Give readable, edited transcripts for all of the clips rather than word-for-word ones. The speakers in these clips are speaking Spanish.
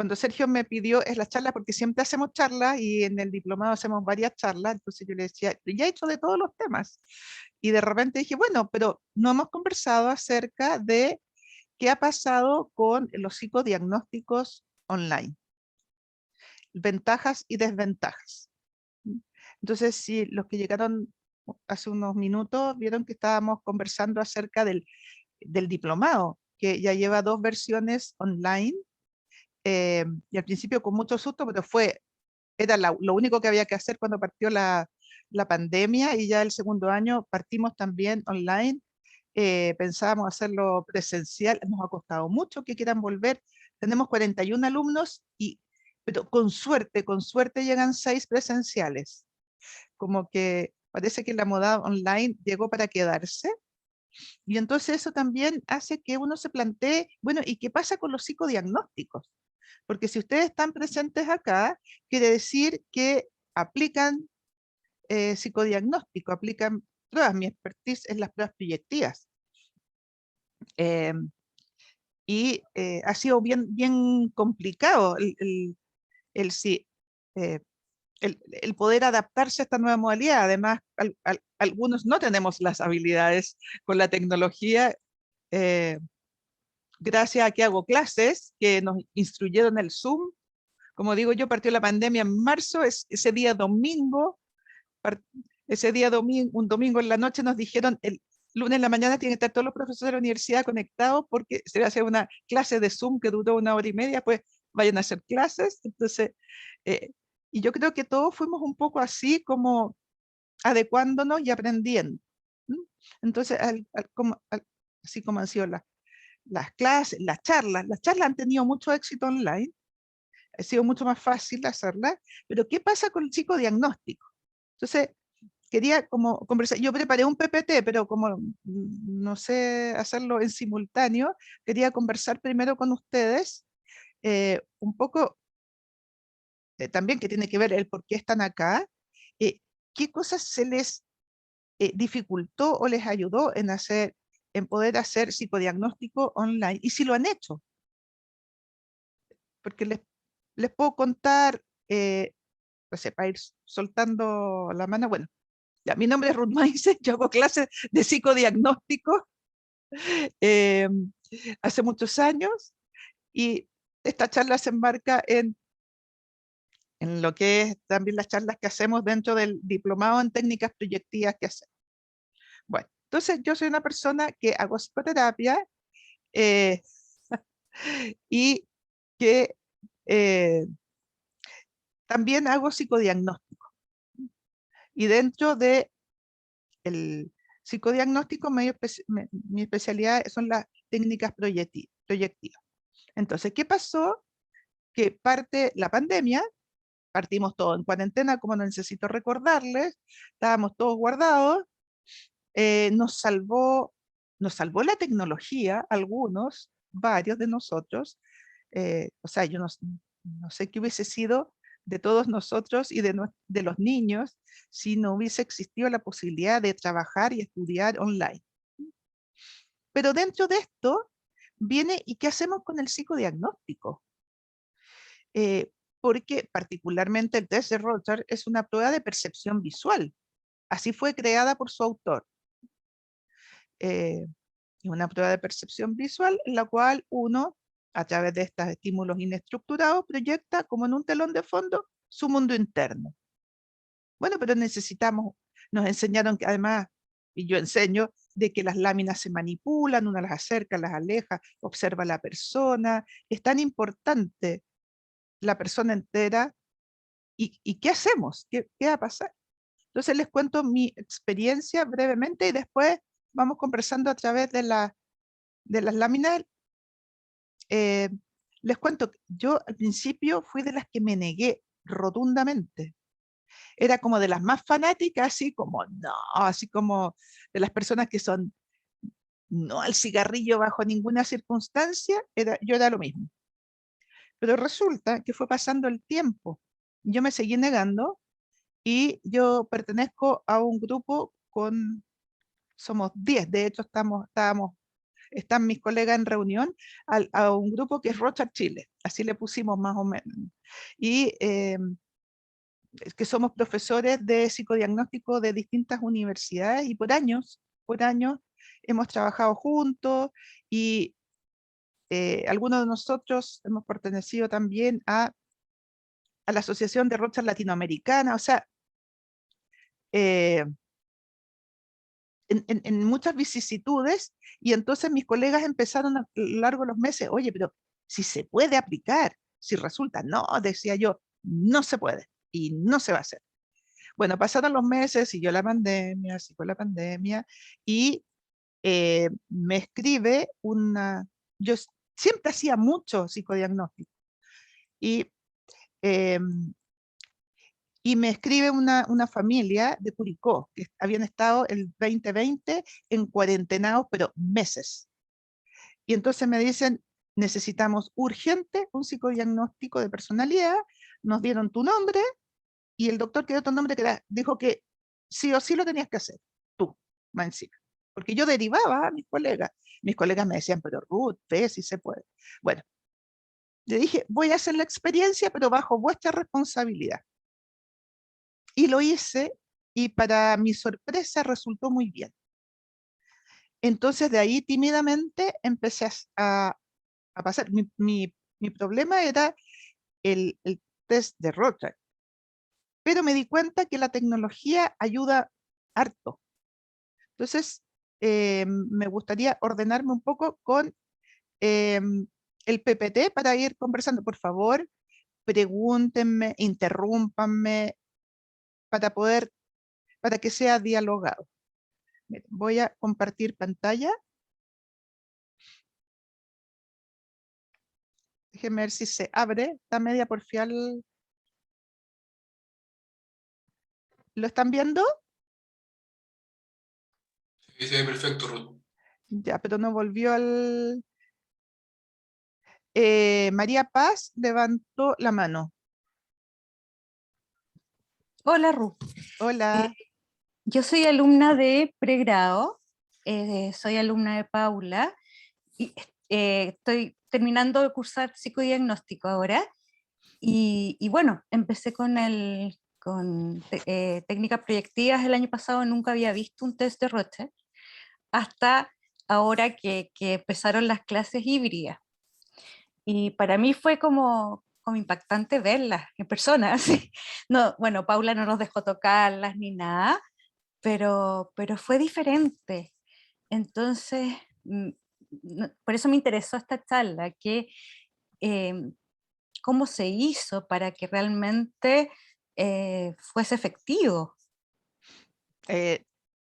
cuando Sergio me pidió es la charla, porque siempre hacemos charlas y en el diplomado hacemos varias charlas, entonces yo le decía, ya he hecho de todos los temas. Y de repente dije, bueno, pero no hemos conversado acerca de qué ha pasado con los psicodiagnósticos online, ventajas y desventajas. Entonces, si los que llegaron hace unos minutos vieron que estábamos conversando acerca del diplomado, que ya lleva 2 versiones online, y al principio con mucho susto, pero era lo único que había que hacer cuando partió la pandemia, y ya el segundo año partimos también online. Pensábamos hacerlo presencial, nos ha costado mucho que quieran volver. Tenemos 41 alumnos, pero con suerte llegan 6 presenciales. Como que parece que la moda online llegó para quedarse. Y entonces eso también hace que uno se plantee, bueno, ¿y qué pasa con los psicodiagnósticos? Porque si ustedes están presentes acá, quiere decir que aplican psicodiagnóstico, aplican pruebas. Mi expertise es las pruebas proyectivas. Eh, ha sido bien complicado sí, eh, el poder adaptarse a esta nueva modalidad. Además, algunos no tenemos las habilidades con la tecnología. eh, Gracias a que hago clases, que nos instruyeron el Zoom. Como digo yo, partió la pandemia en marzo, ese día domingo, par- un domingo en la noche nos dijeron, el lunes en la mañana tienen que estar todos los profesores de la universidad conectados porque se va a hacer una clase de Zoom que duró 1 hora y media, pues vayan a hacer clases. Entonces, eh, y yo creo que todos fuimos un poco así como adecuándonos y aprendiendo. ¿M? Entonces, así como han sido las clases, las charlas han tenido mucho éxito online, ha sido mucho más fácil hacerlas, pero ¿qué pasa con el psicodiagnóstico? Entonces, quería como conversar, yo preparé un PPT, pero como no sé hacerlo en simultáneo, quería conversar primero con ustedes un poco también que tiene que ver el por qué están acá, eh, qué cosas se les dificultó o les ayudó en poder hacer psicodiagnóstico online, y si lo han hecho, porque les puedo contar, no sé, para ir soltando la mano. Bueno, ya, mi nombre es Ruth Maíz, yo hago clases de psicodiagnóstico eh, hace muchos años, y esta charla se enmarca en lo que es también las charlas que hacemos dentro del diplomado en técnicas proyectivas que hacemos. Bueno, entonces yo soy una persona que hago psicoterapia eh, y que eh, también hago psicodiagnóstico. Y dentro de el psicodiagnóstico, mi especialidad son las técnicas proyectivas. Entonces, ¿qué pasó? Que parte la pandemia, partimos todos en cuarentena, como no necesito recordarles, estábamos todos guardados, nos salvó la tecnología, algunos, varios de nosotros. O sea, yo no sé qué hubiese sido de todos nosotros y de los niños si no hubiese existido la posibilidad de trabajar y estudiar online. Pero dentro de esto viene, ¿y qué hacemos con el psicodiagnóstico? Porque particularmente el test de Rorschach es una prueba de percepción visual. Así fue creada por su autor. Es una prueba de percepción visual en la cual uno, a través de estos estímulos inestructurados, proyecta como en un telón de fondo su mundo interno. Bueno, pero nos enseñaron que además, y yo enseño, de que las láminas se manipulan, uno las acerca, las aleja, observa a la persona. Es tan importante la persona entera. ¿Y qué hacemos? ¿Qué va a pasar? Entonces les cuento mi experiencia brevemente y después vamos conversando a través de las láminas. Eh, Les cuento, yo al principio fui de las que me negué rotundamente. Era como de las más fanáticas, así como, no, así como de las personas que son, no al cigarrillo bajo ninguna circunstancia, yo era lo mismo. Pero resulta que fue pasando el tiempo. Yo me seguí negando y yo pertenezco a un grupo somos 10, de hecho estábamos están mis colegas en reunión, a un grupo que es Rocha Chile, así le pusimos más o menos. Y es que somos profesores de psicodiagnóstico de distintas universidades y por años hemos trabajado juntos y algunos de nosotros hemos pertenecido también a la Asociación de Rochas Latinoamericana, o sea, eh, en muchas vicisitudes, y entonces mis colegas empezaron a lo largo de los meses, oye, pero si se puede aplicar, si resulta, no, decía yo, no se puede y no se va a hacer. Bueno, pasaron los meses, siguió la pandemia, y me escribe yo siempre hacía mucho psicodiagnóstico, y, eh, y me escribe una familia de Curicó, que habían estado el 2020 en cuarentenados, pero meses. Y entonces me dicen, necesitamos urgente un psicodiagnóstico de personalidad, nos dieron tu nombre, y el doctor que dio tu nombre dijo que sí o sí lo tenías que hacer, tú, más encima. Porque yo derivaba a mis colegas me decían, pero Ruth, ve si se puede. Bueno, le dije, voy a hacer la experiencia, pero bajo vuestra responsabilidad. Y lo hice, y para mi sorpresa resultó muy bien. Entonces de ahí tímidamente empecé a pasar. Mi problema era el test de Rorschach, pero me di cuenta que la tecnología ayuda harto. Entonces, me gustaría ordenarme un poco con el PPT para ir conversando. Por favor, pregúntenme, interrúmpanme para que sea dialogado. Miren, voy a compartir pantalla. Déjenme ver si se abre. Está media porfiada. ¿Lo están viendo? Sí, sí, perfecto, Ruth. Ya, pero no volvió al... María Paz levantó la mano. Hola, Ru. Eh, Hola. yo soy alumna de pregrado, soy alumna de Paula y estoy terminando de cursar psicodiagnóstico ahora. Y bueno, empecé con técnicas proyectivas el año pasado, nunca había visto un test de Roche, hasta ahora que empezaron las clases híbridas. Y para mí fue como impactante verlas en persona. Así. No, bueno, Paula no nos dejó tocarlas ni nada, pero fue diferente. Entonces, por eso me interesó esta charla, que eh, cómo se hizo para que realmente fuese efectivo. Eh,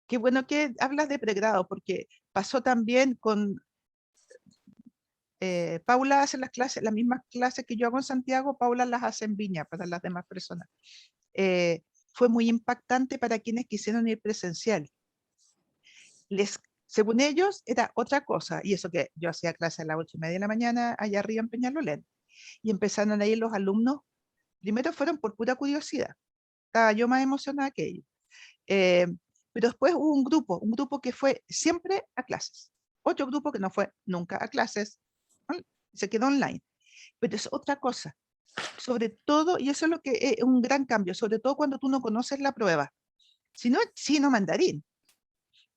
Qué bueno que hablas de pregrado, porque pasó también con Paula hace las clases, las mismas clases que yo hago en Santiago, Paula las hace en Viña para las demás personas. Eh, Fue muy impactante para quienes quisieron ir presencial. Según ellos, era otra cosa, y eso que yo hacía clase a las 8:30 de la mañana allá arriba en Peñalolén, y empezaron a ir los alumnos, primero fueron por pura curiosidad, estaba yo más emocionada que ellos. Eh, pero después hubo un grupo que fue siempre a clases, otro grupo que no fue nunca a clases, se quedó online, pero es otra cosa, sobre todo, y eso es lo que es un gran cambio, sobre todo cuando tú no conoces la prueba, si no es chino mandarín.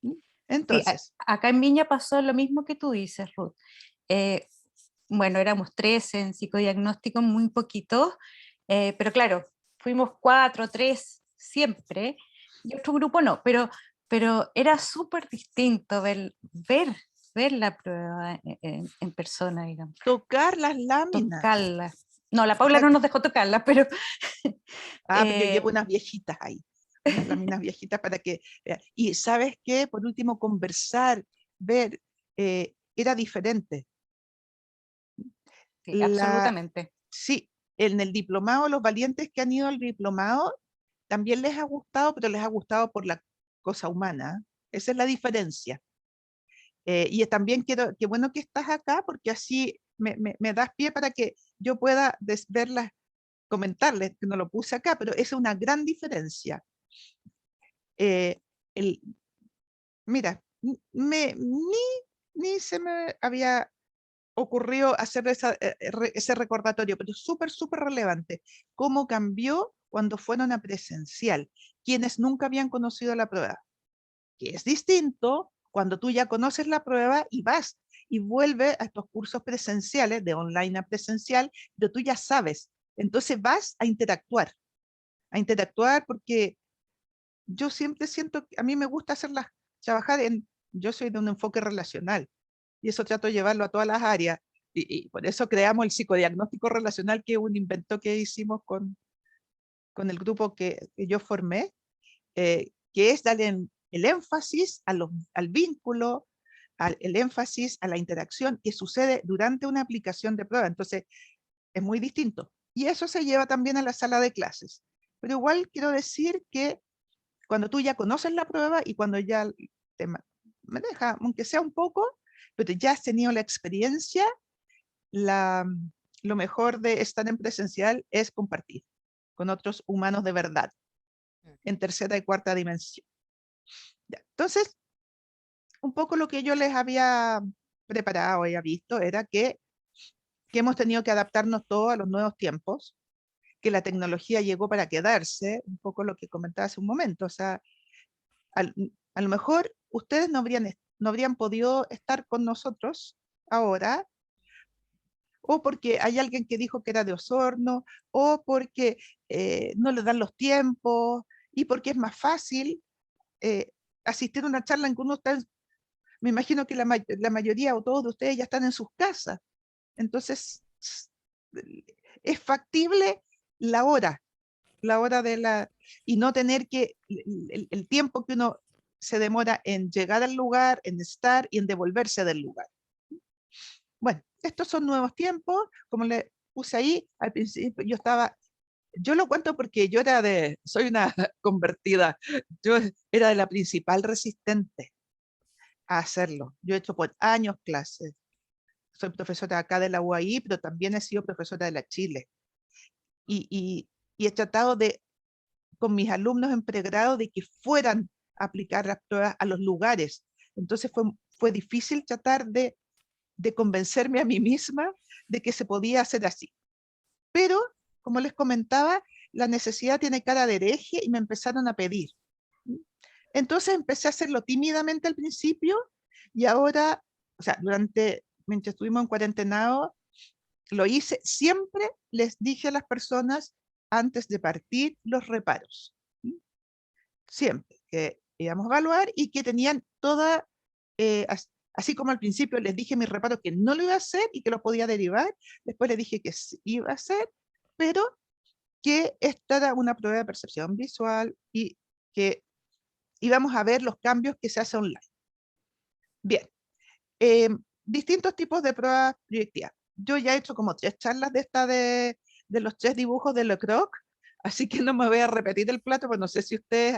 ¿Mm? Sí, Entonces, acá en Viña pasó lo mismo que tú dices, Ruth. Eh, bueno, éramos 13 en psicodiagnóstico, muy poquitos, pero claro, fuimos 4, 3 siempre, y otro grupo no, pero era súper distinto ver la prueba en persona, digamos, tocar las láminas. tocarla. No, la O Paula sea, no nos dejó tocarla, pero pues yo eh, llevo unas viejitas ahí, unas láminas viejitas para que vean. Y ¿sabes qué? Por último, conversar, ver, era diferente. sí, La, absolutamente. sí, en el diplomado, los valientes que han ido al diplomado, también les ha gustado, pero les ha gustado por la cosa humana. Esa es la diferencia. Y también qué bueno que estás acá, porque así me das pie para que yo pueda verlas, comentarles, que no lo puse acá, pero esa es una gran diferencia. Eh, el, Mira, ni ni se me había ocurrido hacer ese recordatorio, pero es súper, súper relevante. ¿Cómo cambió cuando fueron a presencial? Quienes nunca habían conocido la prueba. Que es distinto cuando tú ya conoces la prueba y vas y vuelves a estos cursos presenciales, de online a presencial, pero tú ya sabes. Entonces vas a interactuar porque yo siempre siento que a mí me gusta trabajar yo soy de un enfoque relacional y eso trato de llevarlo a todas las áreas y por eso creamos el psicodiagnóstico relacional, que es un invento que hicimos con el grupo que yo formé, que es darle el énfasis al vínculo, el énfasis a la interacción que sucede durante una aplicación de prueba. Entonces, es muy distinto. Y eso se lleva también a la sala de clases. Pero igual quiero decir que cuando tú ya conoces la prueba y cuando ya te maneja, aunque sea un poco, pero ya has tenido la experiencia, la, lo mejor de estar en presencial es compartir con otros humanos de verdad, en tercera y cuarta dimensión. Ya, entonces, un poco lo que yo les había preparado y había visto era que hemos tenido que adaptarnos todos a los nuevos tiempos, que la tecnología llegó para quedarse, un poco lo que comentaba hace un momento. O sea, a lo mejor ustedes no habrían podido estar con nosotros ahora, o porque hay alguien que dijo que era de Osorno, o porque no le dan los tiempos, y porque es más fácil asistir a una charla en que uno está, me imagino que la mayoría o todos de ustedes ya están en sus casas. Entonces, es factible la hora, y no tener el tiempo que uno se demora en llegar al lugar, en estar y en devolverse del lugar. Bueno, estos son nuevos tiempos, como le puse ahí, al principio yo lo cuento porque soy una convertida, yo era de la principal resistente a hacerlo. Yo he hecho por años clases, soy profesora acá de la UAI, pero también he sido profesora de la Chile. Y he tratado con mis alumnos en pregrado de que fueran a aplicar las pruebas a los lugares. Entonces fue difícil tratar de convencerme a mí misma de que se podía hacer así. Pero, como les comentaba, la necesidad tiene cara de hereje y me empezaron a pedir. Entonces empecé a hacerlo tímidamente al principio y ahora, o sea, mientras estuvimos en cuarentenado, lo hice. Siempre les dije a las personas antes de partir los reparos. Siempre que íbamos a evaluar y que tenían así como al principio les dije mis reparos que no lo iba a hacer y que lo podía derivar, después les dije que sí iba a hacer, pero que esta era una prueba de percepción visual y que íbamos a ver los cambios que se hacen online. Bien, distintos tipos de pruebas proyectivas. Yo ya he hecho como 3 charlas de los 3 dibujos de Le Croc, así que no me voy a repetir el plato, pues no sé si ustedes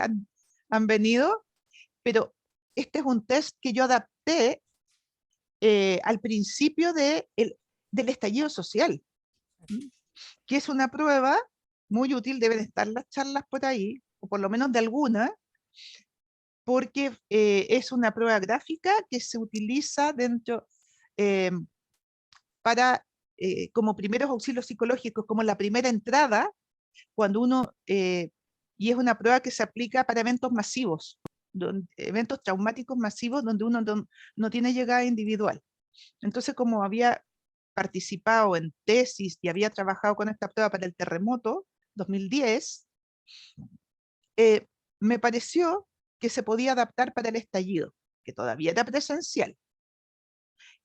han venido, pero este es un test que yo adapté al principio del estallido social, que es una prueba muy útil. Deben estar las charlas por ahí, o por lo menos de alguna, porque es una prueba gráfica que se utiliza eh, como primeros auxilios psicológicos, como la primera entrada, cuando y es una prueba que se aplica para eventos masivos, eventos traumáticos masivos donde uno no tiene llegada individual. Entonces, como había participado en tesis y había trabajado con esta prueba para el terremoto 2010, me pareció que se podía adaptar para el estallido, que todavía era presencial.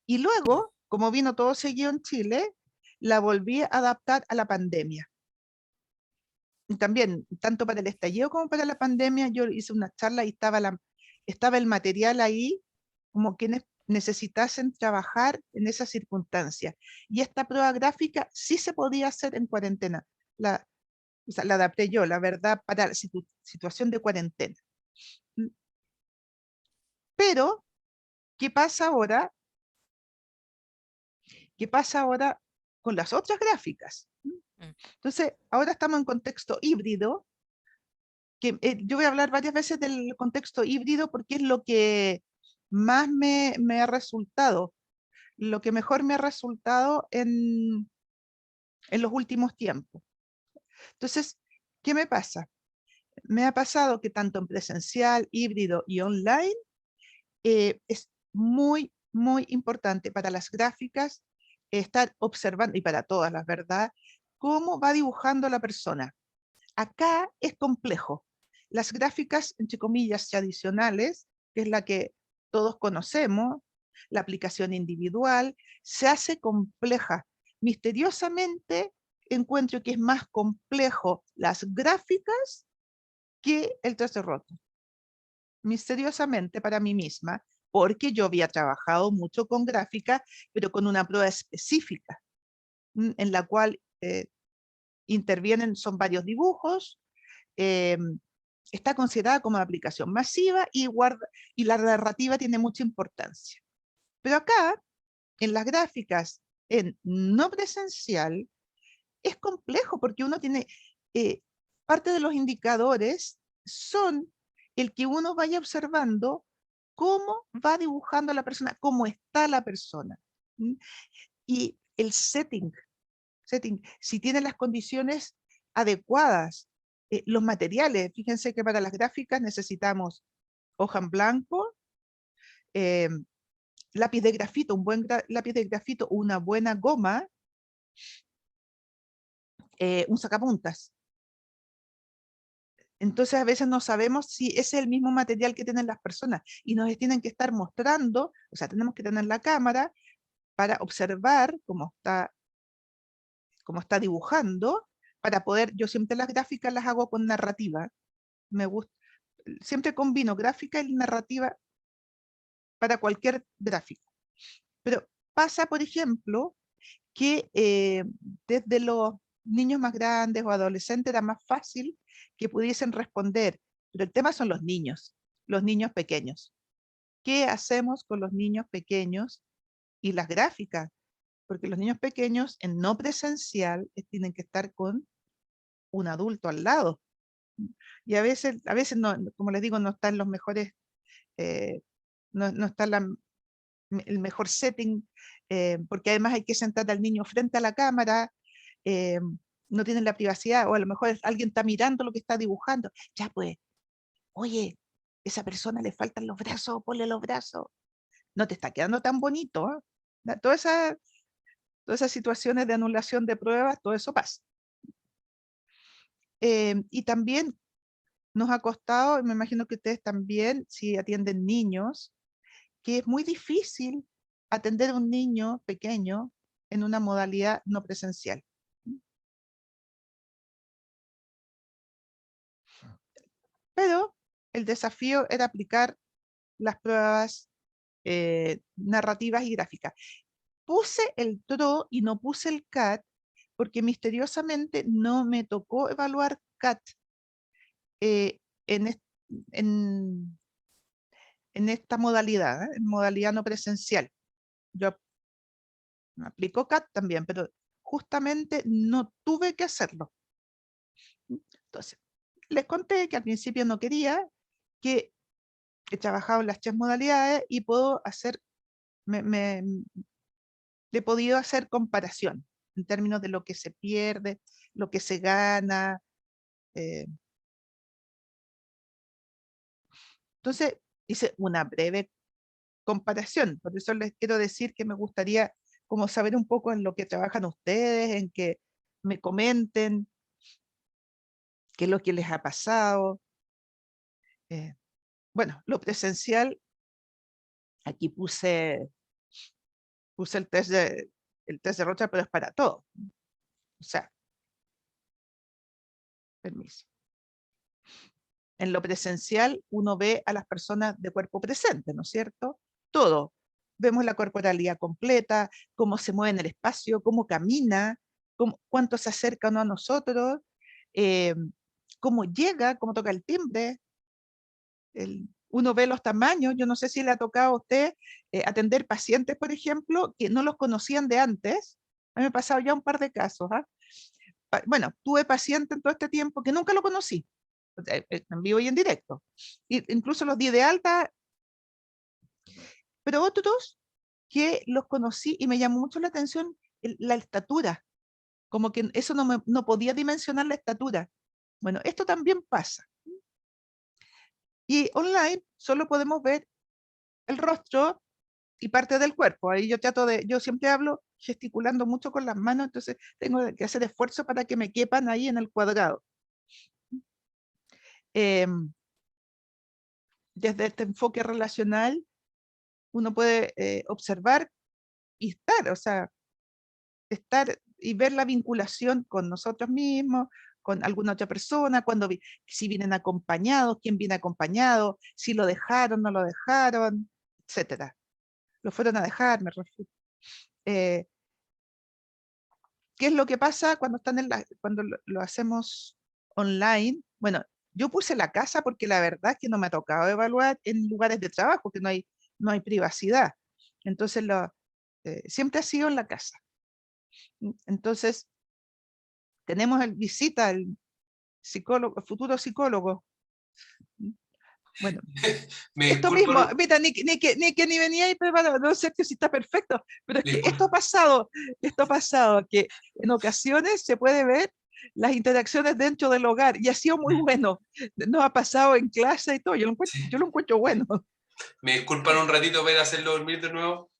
Y luego, como vino todo seguido en Chile, la volví a adaptar a la pandemia. Y también, tanto para el estallido como para la pandemia, yo hice una charla y estaba el material ahí, como quienes necesitasen trabajar en esas circunstancias. Y esta prueba gráfica sí se podía hacer en cuarentena. O sea, la adapté yo, la verdad, para la situación de cuarentena. Pero, ¿qué pasa ahora? ¿Qué pasa ahora con las otras gráficas? Entonces, ahora estamos en contexto híbrido, que yo voy a hablar varias veces del contexto híbrido porque es lo que más me ha resultado, lo que mejor me ha resultado en los últimos tiempos. Entonces, ¿qué me pasa? Me ha pasado que tanto en presencial, híbrido y online, es muy, muy importante para las gráficas estar observando, y para todas las, ¿verdad?, cómo va dibujando la persona. Acá es complejo. Las gráficas, entre comillas, tradicionales, que es la que todos conocemos, la aplicación individual, se hace compleja. Misteriosamente encuentro que es más complejo las gráficas que el trazo roto. Misteriosamente para mí misma, porque yo había trabajado mucho con gráfica, pero con una prueba específica, en la cual intervienen, son varios dibujos, está considerada como aplicación masiva y la narrativa tiene mucha importancia. Pero acá, en las gráficas, en no presencial, es complejo porque uno tiene, parte de los indicadores son el que uno vaya observando cómo va dibujando la persona, cómo está la persona. Y el setting, si tiene las condiciones adecuadas, los materiales, fíjense que para las gráficas necesitamos hoja en blanco, lápiz de grafito, un buen lápiz de grafito, una buena goma, un sacapuntas. Entonces a veces no sabemos si ese es el mismo material que tienen las personas y nos tienen que estar mostrando, o sea, tenemos que tener la cámara para observar cómo está dibujando, para poder, yo siempre las gráficas las hago con narrativa, me gusta, siempre combino gráfica y narrativa para cualquier gráfica. Pero pasa, por ejemplo, que desde los niños más grandes o adolescentes era más fácil que pudiesen responder, pero el tema son los niños pequeños. ¿Qué hacemos con los niños pequeños y las gráficas? Porque los niños pequeños en no presencial tienen que estar con un adulto al lado. Y a veces no, como les digo, no están los mejores, no está el mejor setting, porque además hay que sentar al niño frente a la cámara, eh, no tienen la privacidad, o a lo mejor alguien está mirando lo que está dibujando. Ya pues, oye, esa persona le faltan los brazos, ponle los brazos. No te está quedando tan bonito, ¿eh? Todas esas situaciones de anulación de pruebas, todo eso pasa. Y también nos ha costado, me imagino que ustedes también, si atienden niños, que es muy difícil atender a un niño pequeño en una modalidad no presencial. Pero el desafío era aplicar las pruebas narrativas y gráficas. Puse el TRO y no puse el CAT porque misteriosamente no me tocó evaluar CAT en, en esta modalidad, en modalidad no presencial. Yo aplico CAT también, pero justamente no tuve que hacerlo. Entonces, les conté que al principio no quería, que he trabajado en las 3 modalidades y puedo hacer, he podido hacer comparación en términos de lo que se pierde, lo que se gana. Entonces, hice una breve comparación. Por eso les quiero decir que me gustaría como saber un poco en lo que trabajan ustedes, en que me comenten qué es lo que les ha pasado. Bueno, lo presencial, aquí puse el test de Rocha, pero es para todo. O sea, permiso. En lo presencial uno ve a las personas de cuerpo presente, ¿no es cierto? Todo. Vemos la corporalidad completa, cómo se mueve en el espacio, cómo camina, cuánto se acerca uno a nosotros, eh, cómo llega, cómo toca el timbre. Uno ve los tamaños. Yo no sé si le ha tocado a usted atender pacientes, por ejemplo, que no los conocían de antes. A mí me ha pasado ya un par de casos. Bueno, tuve pacientes en todo este tiempo que nunca lo conocí, en vivo y en directo. Incluso los di de alta pero otros que los conocí y me llamó mucho la atención la estatura, como que eso no podía dimensionar la estatura. Bueno, esto también pasa. Y online solo podemos ver el rostro y parte del cuerpo. Ahí yo siempre hablo gesticulando mucho con las manos, entonces tengo que hacer esfuerzo para que me quepan ahí en el cuadrado. Desde este enfoque relacional, uno puede observar y estar, o sea, estar y ver la vinculación con nosotros mismos, con alguna otra persona, si vienen acompañados, quién viene acompañado, si lo dejaron, no lo dejaron, etcétera. Lo fueron a dejar, me refiero. ¿Qué es lo que pasa cuando cuando lo hacemos online? Bueno, yo puse la casa porque la verdad es que no me ha tocado evaluar en lugares de trabajo, que no hay privacidad. Entonces, siempre ha sido en la casa. Entonces, tenemos visita al psicólogo, futuro psicólogo. Bueno, Me esto disculpo, mismo, mira, ni venía ahí preparado, no sé si está perfecto, pero es que disculpa. esto ha pasado, que en ocasiones se puede ver las interacciones dentro del hogar, y ha sido muy bueno. Nos ha pasado en clase y todo, Sí. yo lo encuentro bueno. ¿Me disculpan un ratito para hacerlo dormir de nuevo?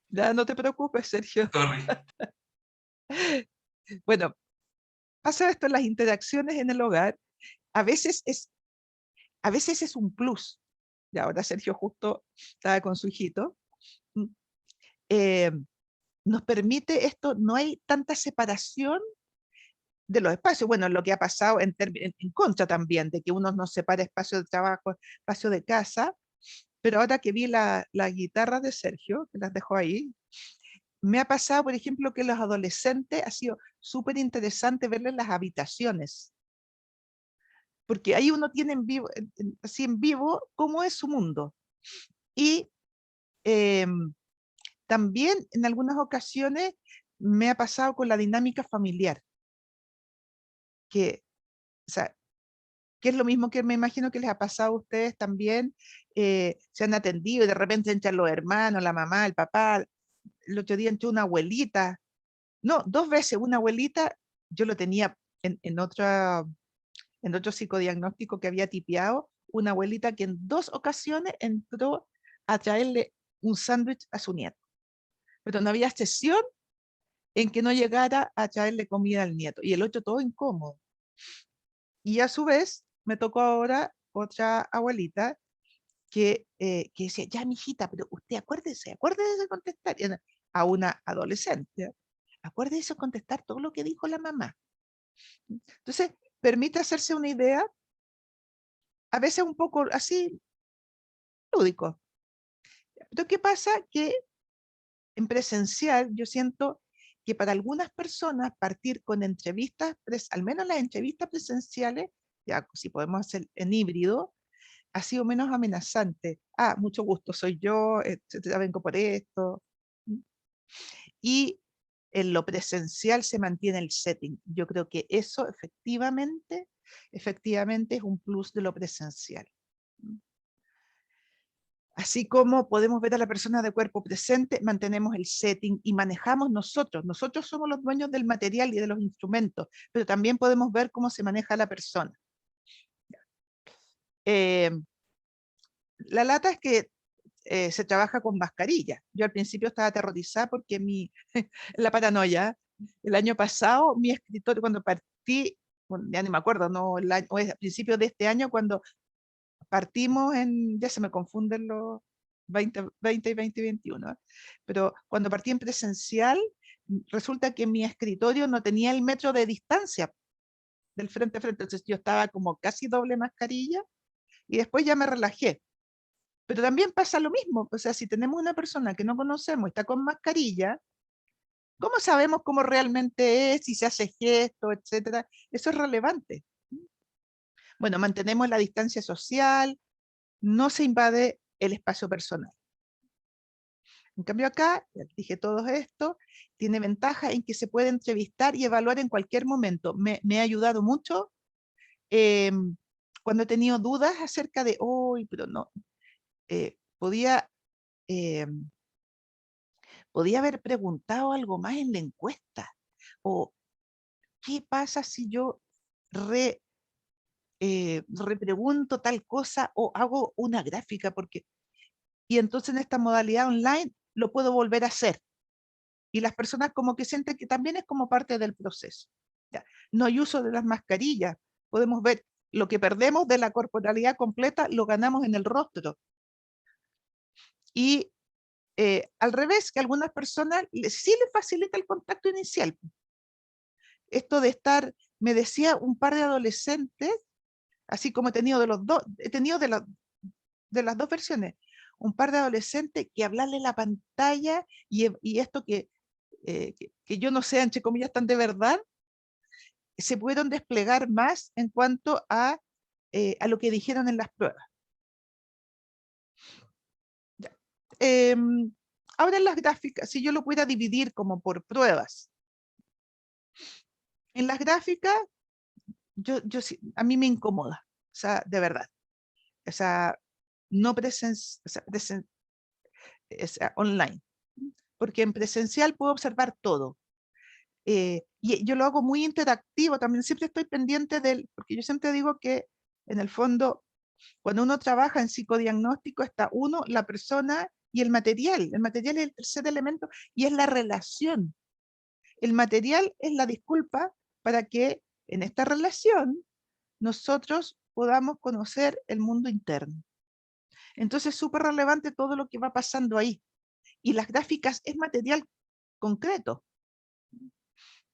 Ya no te preocupes, Sergio. Sorry. Bueno, pasa esto en las interacciones en el hogar, a veces es un plus. Y ahora Sergio justo estaba con su hijito. eh, Nos permite esto, no hay tanta separación de los espacios. Bueno, lo que ha pasado en contra también, de que uno no separa espacio de trabajo, espacio de casa, pero ahora que vi la guitarra de Sergio, que las dejó ahí, me ha pasado, por ejemplo, que los adolescentes ha sido súper interesante verles las habitaciones, porque ahí uno tiene en vivo, así en vivo, cómo es su mundo. Y también en algunas ocasiones me ha pasado con la dinámica familiar, que, o sea, que es lo mismo que me imagino que les ha pasado a ustedes también, se han atendido y de repente entran los hermanos, la mamá, el papá. El otro día entró una abuelita, no, 2 veces una abuelita, yo lo tenía en otro psicodiagnóstico que había tipeado, una abuelita que en 2 ocasiones entró a traerle un sándwich a su nieto, pero no había sesión en que no llegara a traerle comida al nieto, y el otro todo incómodo. Y a su vez, me tocó ahora otra abuelita que decía, ya, mijita, pero usted acuérdese de contestar. A una adolescente, acuérdese de contestar todo lo que dijo la mamá. Entonces, permite hacerse una idea, a veces un poco así, lúdico. Pero ¿qué pasa? Que en presencial yo siento que para algunas personas partir con entrevistas, al menos las entrevistas presenciales, ya si podemos hacer en híbrido, ha sido menos amenazante. Ah, mucho gusto, soy yo, etcétera, vengo por esto. Y en lo presencial se mantiene el setting. Yo creo que eso efectivamente es un plus de lo presencial. Así como podemos ver a la persona de cuerpo presente, mantenemos el setting y manejamos nosotros. Nosotros somos los dueños del material y de los instrumentos, pero también podemos ver cómo se maneja la persona. La lata es que se trabaja con mascarilla. Yo al principio estaba aterrorizada porque la paranoia, el año pasado, mi escritorio, cuando partí, bueno, ya ni me acuerdo, no, o es a principios de este año, cuando partimos ya se me confunden los 20 y 2021, pero cuando partí en presencial, resulta que mi escritorio no tenía el metro de distancia del frente a frente, entonces yo estaba como casi doble mascarilla y después ya me relajé. Pero también pasa lo mismo, o sea, si tenemos una persona que no conocemos y está con mascarilla, ¿cómo sabemos cómo realmente es, si se hace gesto, etcétera? Eso es relevante. Bueno, mantenemos la distancia social, no se invade el espacio personal. En cambio acá, ya dije todo esto, tiene ventaja en que se puede entrevistar y evaluar en cualquier momento. Me ha ayudado mucho cuando he tenido dudas acerca de, pero no, podía podía haber preguntado algo más en la encuesta. O, ¿qué pasa si yo repregunto tal cosa o hago una gráfica? Y entonces en esta modalidad online lo puedo volver a hacer. Y las personas como que sienten que también es como parte del proceso. Ya. No hay uso de las mascarillas. Podemos ver lo que perdemos de la corporalidad completa, lo ganamos en el rostro. Y al revés, que a algunas personas sí les facilita el contacto inicial. Esto de estar, me decía un par de adolescentes, así como he tenido de los dos, he tenido de las dos versiones, un par de adolescentes que hablarle la pantalla y esto que yo no sé, entre comillas, tan de verdad, se pudieron desplegar más en cuanto a lo que dijeron en las pruebas. Ya. Ahora en las gráficas, si yo lo pudiera dividir como por pruebas, en las gráficas, a mí me incomoda, o sea, de verdad. O sea, no online, porque en presencial puedo observar todo. Y yo lo hago muy interactivo, también siempre estoy pendiente porque yo siempre digo que en el fondo, cuando uno trabaja en psicodiagnóstico, está uno, la persona y el material. El material es el tercer elemento y es la relación. El material es la disculpa para que en esta relación nosotros podamos conocer el mundo interno. Entonces es súper relevante todo lo que va pasando ahí. Y las gráficas es material concreto.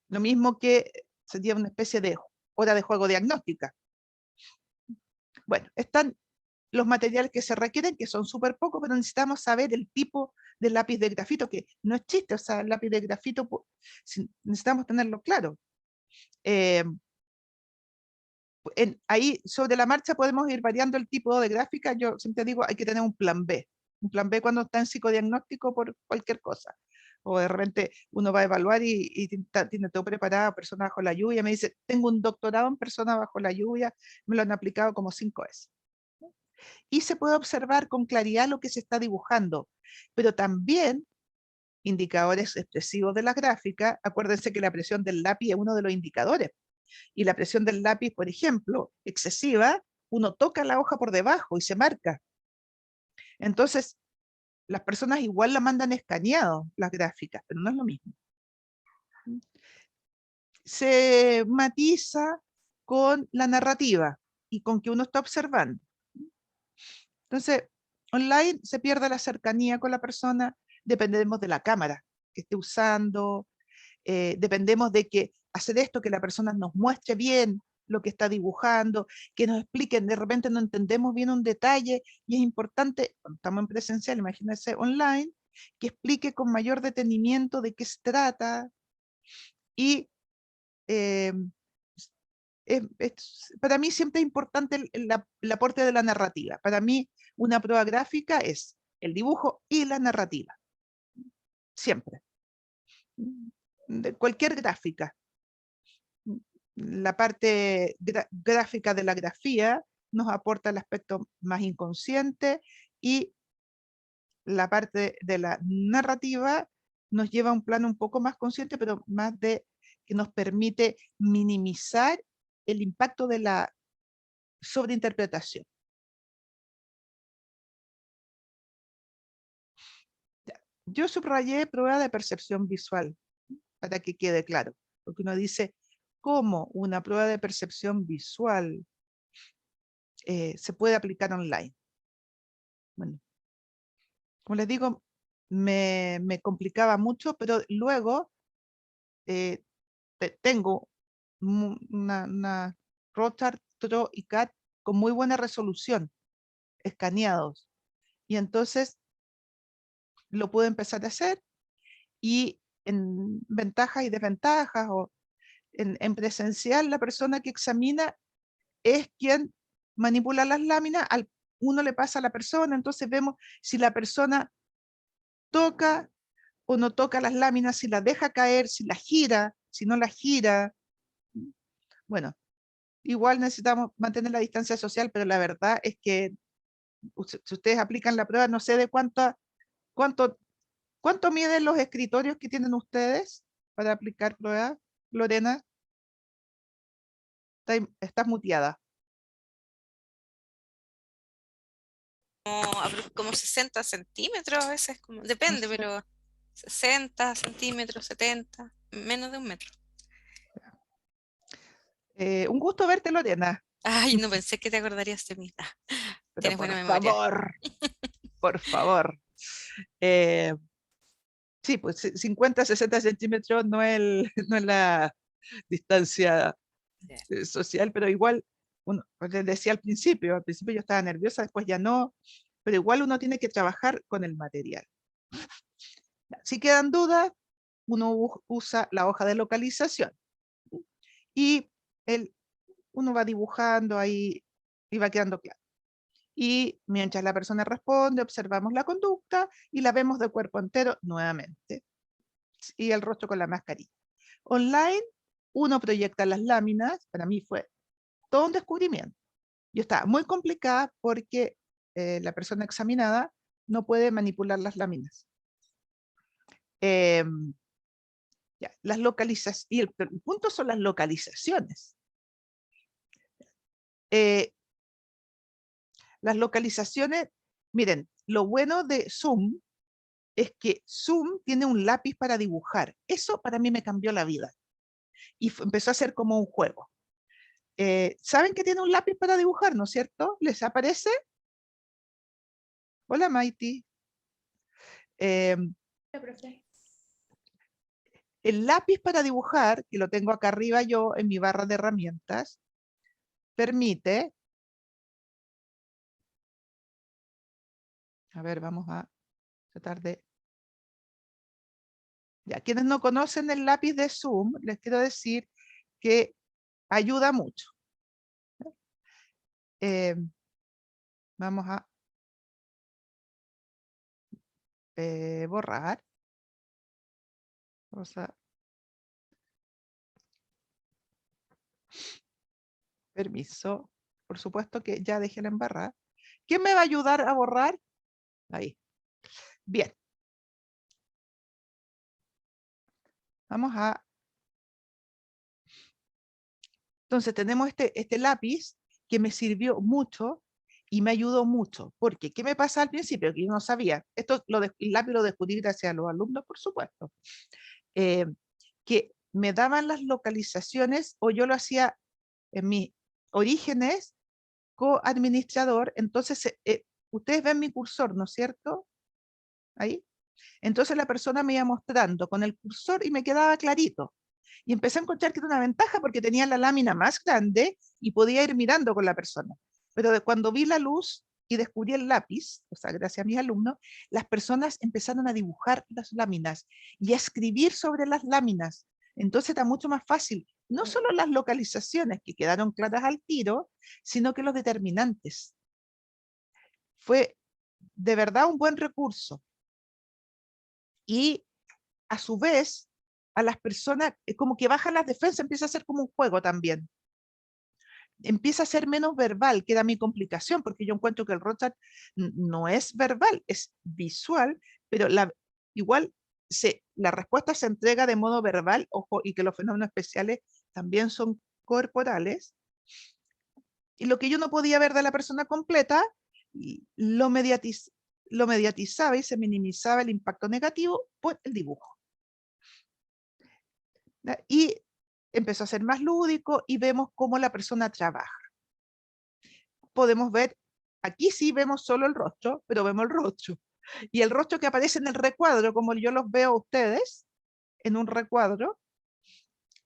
Lo mismo que sería una especie de hora de juego diagnóstica. Bueno, están los materiales que se requieren, que son súper pocos, pero necesitamos saber el tipo de lápiz de grafito, que no es chiste, o sea, el lápiz de grafito, necesitamos tenerlo claro. Ahí sobre la marcha podemos ir variando el tipo de gráfica. Yo siempre digo, hay que tener un plan B. Un plan B cuando está en psicodiagnóstico por cualquier cosa. O de repente uno va a evaluar y tiene todo preparado, persona bajo la lluvia. Me dice, tengo un doctorado en persona bajo la lluvia, me lo han aplicado como 5 veces. Y se puede observar con claridad lo que se está dibujando. Pero también indicadores expresivos de la gráfica. Acuérdense que la presión del lápiz es uno de los indicadores. Y la presión del lápiz, por ejemplo, excesiva, uno toca la hoja por debajo y se marca. Entonces, las personas igual la mandan escaneado, las gráficas, pero no es lo mismo. Se matiza con la narrativa y con que uno está observando. Entonces, online se pierde la cercanía con la persona, dependemos de la cámara que esté usando, dependemos de que hacer esto, que la persona nos muestre bien lo que está dibujando, que nos expliquen, de repente no entendemos bien un detalle y es importante, cuando estamos en presencial, imagínense online, que explique con mayor detenimiento de qué se trata y eh, para mí siempre es importante el aporte de la narrativa. Para mí una prueba gráfica es el dibujo y la narrativa, siempre. De cualquier gráfica. La parte gráfica de la grafía nos aporta el aspecto más inconsciente y la parte de la narrativa nos lleva a un plano un poco más consciente, pero más que nos permite minimizar el impacto de la sobreinterpretación. Yo subrayé prueba de percepción visual para que quede claro, porque uno dice cómo una prueba de percepción visual se puede aplicar online. Bueno, como les digo, me complicaba mucho, pero luego tengo una Rotar, Tro y Cat con muy buena resolución, escaneados. Y entonces lo puedo empezar a hacer y en ventajas y desventajas o en presencial la persona que examina es quien manipula las láminas, uno le pasa a la persona, entonces vemos si la persona toca o no toca las láminas, si las deja caer, si las gira, si no las gira. Bueno, igual necesitamos mantener la distancia social, pero la verdad es que si ustedes aplican la prueba, no sé de cuánta ¿Cuánto miden los escritorios que tienen ustedes para aplicar pruebas? Lorena, estás muteada. Como 60 centímetros a veces, depende, No sé. pero 60 centímetros, 70, menos de 1 metro. Un gusto verte, Lorena, Ay, no pensé que te acordarías de mí. pero Tienes por buena memoria. favor, por favor. Sí, pues 50, 60 centímetros no es, no es la distancia social, pero igual, pues les decía al principio yo estaba nerviosa, después ya no, pero igual uno tiene que trabajar con el material. Si quedan dudas, uno usa la hoja de localización y uno va dibujando ahí y va quedando claro. Y mientras la persona responde, observamos la conducta y la vemos de cuerpo entero nuevamente. Y el rostro con la mascarilla. Online, uno proyecta las láminas. Para mí fue todo un descubrimiento. Yo estaba muy complicada porque la persona examinada no puede manipular las láminas. Las localizaciones, y el punto son las localizaciones. Las localizaciones, miren, lo bueno de Zoom es que Zoom tiene un lápiz para dibujar. Eso para mí me cambió la vida. Y empezó a ser como un juego. ¿Saben que tiene un lápiz para dibujar, no es cierto? ¿Les aparece? Hola, Maiti. El lápiz para dibujar, que lo tengo acá arriba yo en mi barra de herramientas, permite... A ver, vamos a tratar de... Ya, quienes no conocen el lápiz de Zoom, les quiero decir que ayuda mucho. Vamos a borrar. Vamos a... Permiso. Por supuesto que ya dejé la embarrada. ¿Quién me va a ayudar a borrar? Ahí. Bien. Vamos a... Entonces tenemos este lápiz que me sirvió mucho y me ayudó mucho. Porque, ¿qué me pasa al principio? Que yo no sabía. Esto, el lápiz lo descubrí gracias a los alumnos, por supuesto. Que me daban las localizaciones o yo lo hacía en mis orígenes co-administrador. Entonces, ustedes ven mi cursor, ¿no es cierto? Ahí. Entonces la persona me iba mostrando con el cursor y me quedaba clarito. Y empecé a encontrar que era una ventaja porque tenía la lámina más grande y podía ir mirando con la persona. Pero cuando vi la luz y descubrí el lápiz, o sea, gracias a mis alumnos, las personas empezaron a dibujar las láminas y a escribir sobre las láminas. Entonces era mucho más fácil, no solo las localizaciones que quedaron claras al tiro, sino que los determinantes. Fue de verdad un buen recurso. Y a su vez, a las personas, como que bajan las defensas, empieza a ser como un juego también. Empieza a ser menos verbal, que era mi complicación, porque yo encuentro que el Rorschach no es verbal, es visual, pero igual la respuesta se entrega de modo verbal, ojo, y que los fenómenos especiales también son corporales. Y lo que yo no podía ver de la persona completa, lo mediatizaba y se minimizaba el impacto negativo por el dibujo. Y empezó a ser más lúdico y vemos cómo la persona trabaja. Podemos ver, aquí sí vemos solo el rostro, pero vemos el rostro. Y el rostro que aparece en el recuadro, como yo los veo a ustedes, en un recuadro.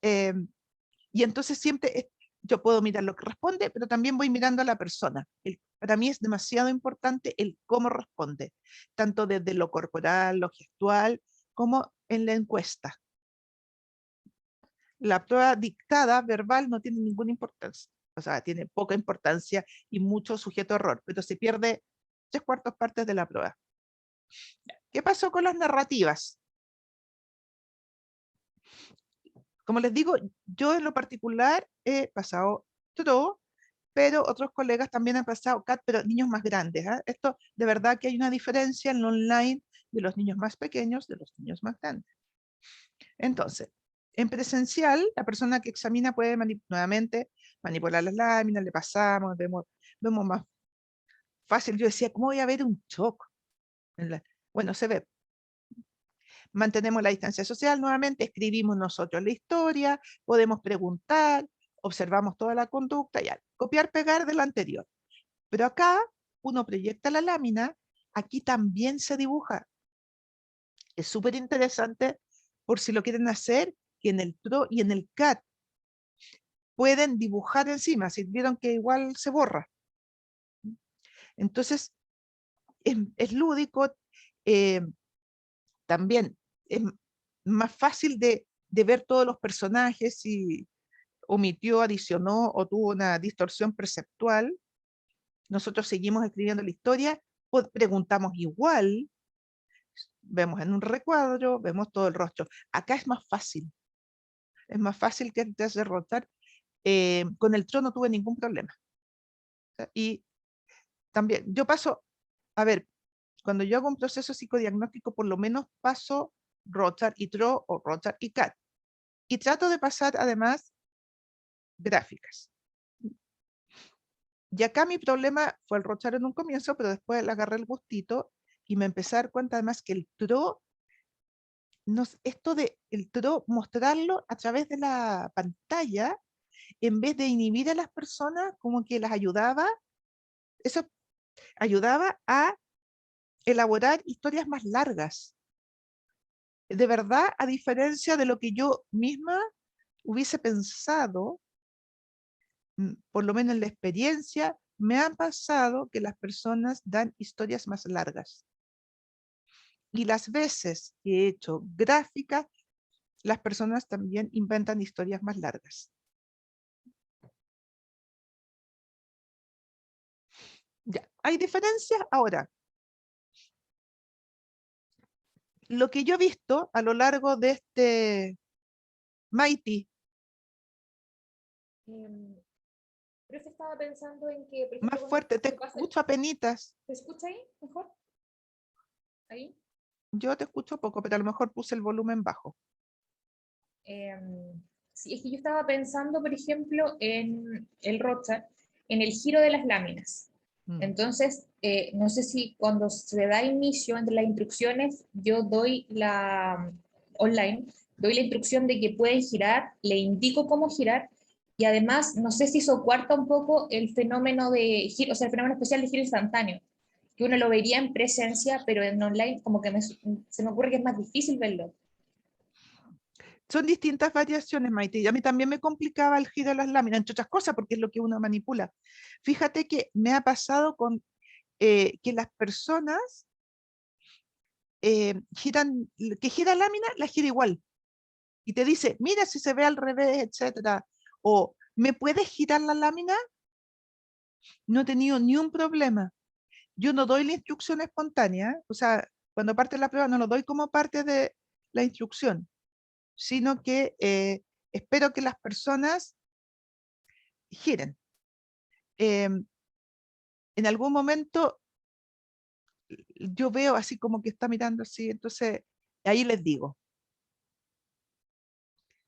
Y entonces siempre yo puedo mirar lo que responde, pero también voy mirando a la persona. Para mí es demasiado importante el cómo responde, tanto desde lo corporal, lo gestual, como en la encuesta. La prueba dictada, verbal, no tiene ninguna importancia. O sea, tiene poca importancia y mucho sujeto a error, pero se pierde 3/4 partes de la prueba. ¿Qué pasó con las narrativas? Como les digo, yo en lo particular he pasado todo, pero otros colegas también han pasado CAT, pero niños más grandes. Esto, de verdad que hay una diferencia en lo online de los niños más pequeños, de los niños más grandes. Entonces, en presencial, la persona que examina puede nuevamente manipular las láminas, le pasamos, vemos más fácil. Yo decía, ¿cómo voy a ver un shock? Bueno, se ve. Mantenemos la distancia social nuevamente, escribimos nosotros la historia, podemos preguntar, observamos toda la conducta, ya, copiar, pegar del anterior. Pero acá uno proyecta la lámina, aquí también se dibuja. Es súper interesante por si lo quieren hacer, que en el Pro y en el CAT pueden dibujar encima, si vieron que igual se borra. Entonces, es lúdico, también es más fácil de ver todos los personajes, si omitió, adicionó o tuvo una distorsión perceptual. Nosotros seguimos escribiendo la historia, preguntamos igual, vemos en un recuadro, vemos todo el rostro. Acá es más fácil que te hace rotar. Con el Tro no tuve ningún problema. Y también, yo paso, a ver, cuando yo hago un proceso psicodiagnóstico, por lo menos paso Rotar y Tro o Rotar y CAT. Y trato de pasar además gráficas. Y acá mi problema fue el Rotar en un comienzo, pero después le agarré el gustito y me empecé a dar cuenta además que el Tro, esto de el Tro, mostrarlo a través de la pantalla, en vez de inhibir a las personas, como que las ayudaba, eso ayudaba a elaborar historias más largas. De verdad, a diferencia de lo que yo misma hubiese pensado, por lo menos en la experiencia, me ha pasado que las personas dan historias más largas. Y las veces que he hecho gráficas, las personas también inventan historias más largas. Ya, ¿hay diferencias? Ahora, lo que yo he visto a lo largo de este Mighty, Pero estaba pensando en que, por más ejemplo, fuerte, te cuando pasa escucho apenitas. ¿te escucha ahí mejor? Ahí. Yo te escucho poco, pero a lo mejor puse el volumen bajo. Sí, es que yo estaba pensando, por ejemplo, en el Rothschild, en el giro de las láminas. Entonces, no sé si cuando se da inicio entre las instrucciones, yo doy online, doy la instrucción de que pueden girar, le indico cómo girar, y además, no sé si eso cuarta un poco el fenómeno de giro, o sea, el fenómeno especial de giro instantáneo, que uno lo vería en presencia, pero en online como que se me ocurre que es más difícil verlo. Son distintas variaciones, Maite, y a mí también me complicaba el giro de las láminas, entre otras cosas, porque es lo que uno manipula. Fíjate que me ha pasado con que las personas que gira lámina, la gira igual. Y te dice, mira si se ve al revés, etcétera. O, ¿me puedes girar la lámina? No he tenido ni un problema. Yo no doy la instrucción espontánea, o sea, cuando parte la prueba no lo doy como parte de la instrucción, sino que espero que las personas giren. En algún momento yo veo así como que está mirando así, entonces ahí les digo,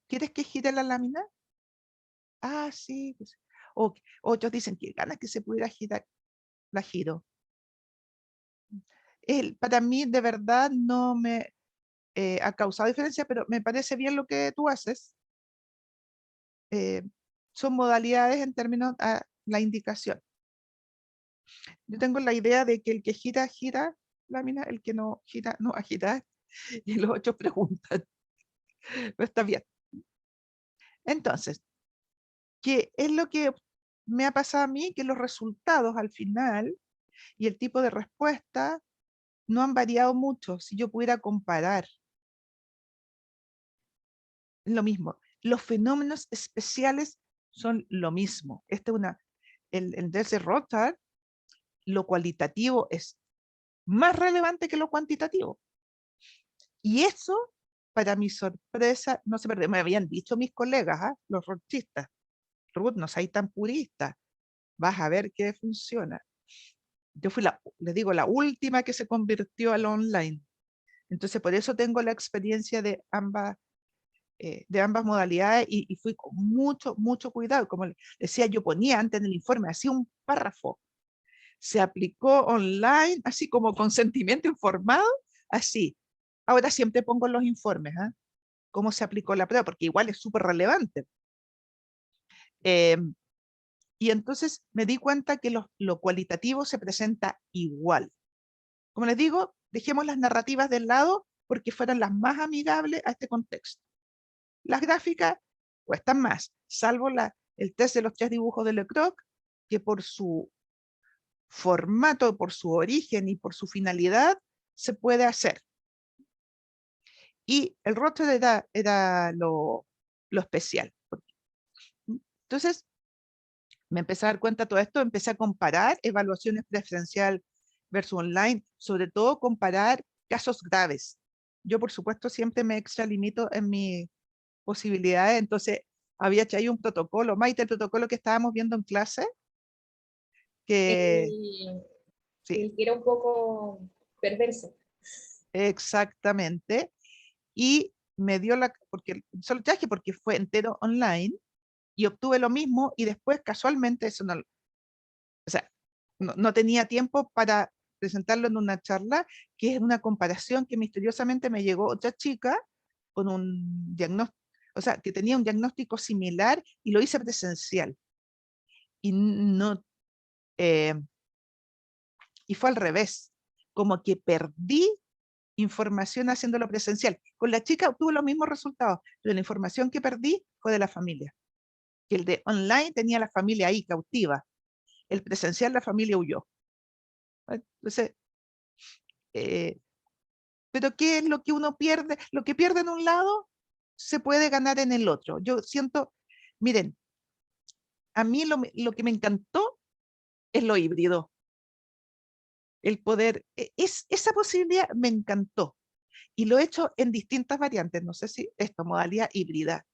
¿quieres que gire la lámina? Ah, sí. Pues. O otros dicen que ganas que se pudiera girar, la giro. Para mí de verdad no me ha causado diferencia, pero me parece bien lo que tú haces. Son modalidades en términos a la indicación. Yo tengo la idea de que el que gira, gira lámina, el que no gira, no va a girar, y los otros preguntan. Pero está bien. Entonces, ¿qué es lo que me ha pasado a mí? Que los resultados al final y el tipo de respuesta no han variado mucho. Si yo pudiera comparar, lo mismo. Los fenómenos especiales son lo mismo. El de Rothschild, lo cualitativo es más relevante que lo cuantitativo. Y eso, para mi sorpresa, no se perdió. Me habían dicho mis colegas, los rothschildistas, Ruth, no seas tan purista, vas a ver que funciona. Yo fui les digo, la última que se convirtió al online. Entonces, por eso tengo la experiencia de ambas modalidades y fui con mucho, mucho cuidado. Como decía, yo ponía antes en el informe, hacía un párrafo. Se aplicó online, así como consentimiento informado, así. Ahora siempre pongo en los informes, ¿ah? Cómo se aplicó la prueba, porque igual es súper relevante. Y entonces me di cuenta que lo cualitativo se presenta igual. Como les digo, dejemos las narrativas del lado porque fueron las más amigables a este contexto. Las gráficas cuestan más, salvo el test de los 3 dibujos de Le Croc, que por su formato, por su origen y por su finalidad, se puede hacer. Y el roster era lo especial. Entonces, me empecé a dar cuenta de todo esto, empecé a comparar evaluaciones presencial versus online, sobre todo comparar casos graves. Yo, por supuesto, siempre me extralimito en mis posibilidades, entonces había hecho ahí un protocolo, Maite, el protocolo que estábamos viendo en clase, que sí, El que era un poco perverso. exactamente, y me dio porque solo traje porque fue entero online, y obtuve lo mismo, y después casualmente, eso no, o sea, no tenía tiempo para presentarlo en una charla, que es una comparación que misteriosamente me llegó otra chica con un diagnóstico, o sea, que tenía un diagnóstico similar y lo hice presencial. Y no, eh, y fue al revés, como que perdí información haciéndolo presencial. Con la chica obtuve los mismos resultados, pero la información que perdí fue de la familia. Que el de online tenía la familia ahí cautiva, el presencial la familia huyó. Entonces, pero ¿qué es lo que uno pierde? Lo que pierde en un lado se puede ganar en el otro. Yo siento, miren, a mí lo que me encantó es lo híbrido. El poder, esa posibilidad me encantó. Y lo he hecho en distintas variantes. No sé si esto, modalidad híbrida,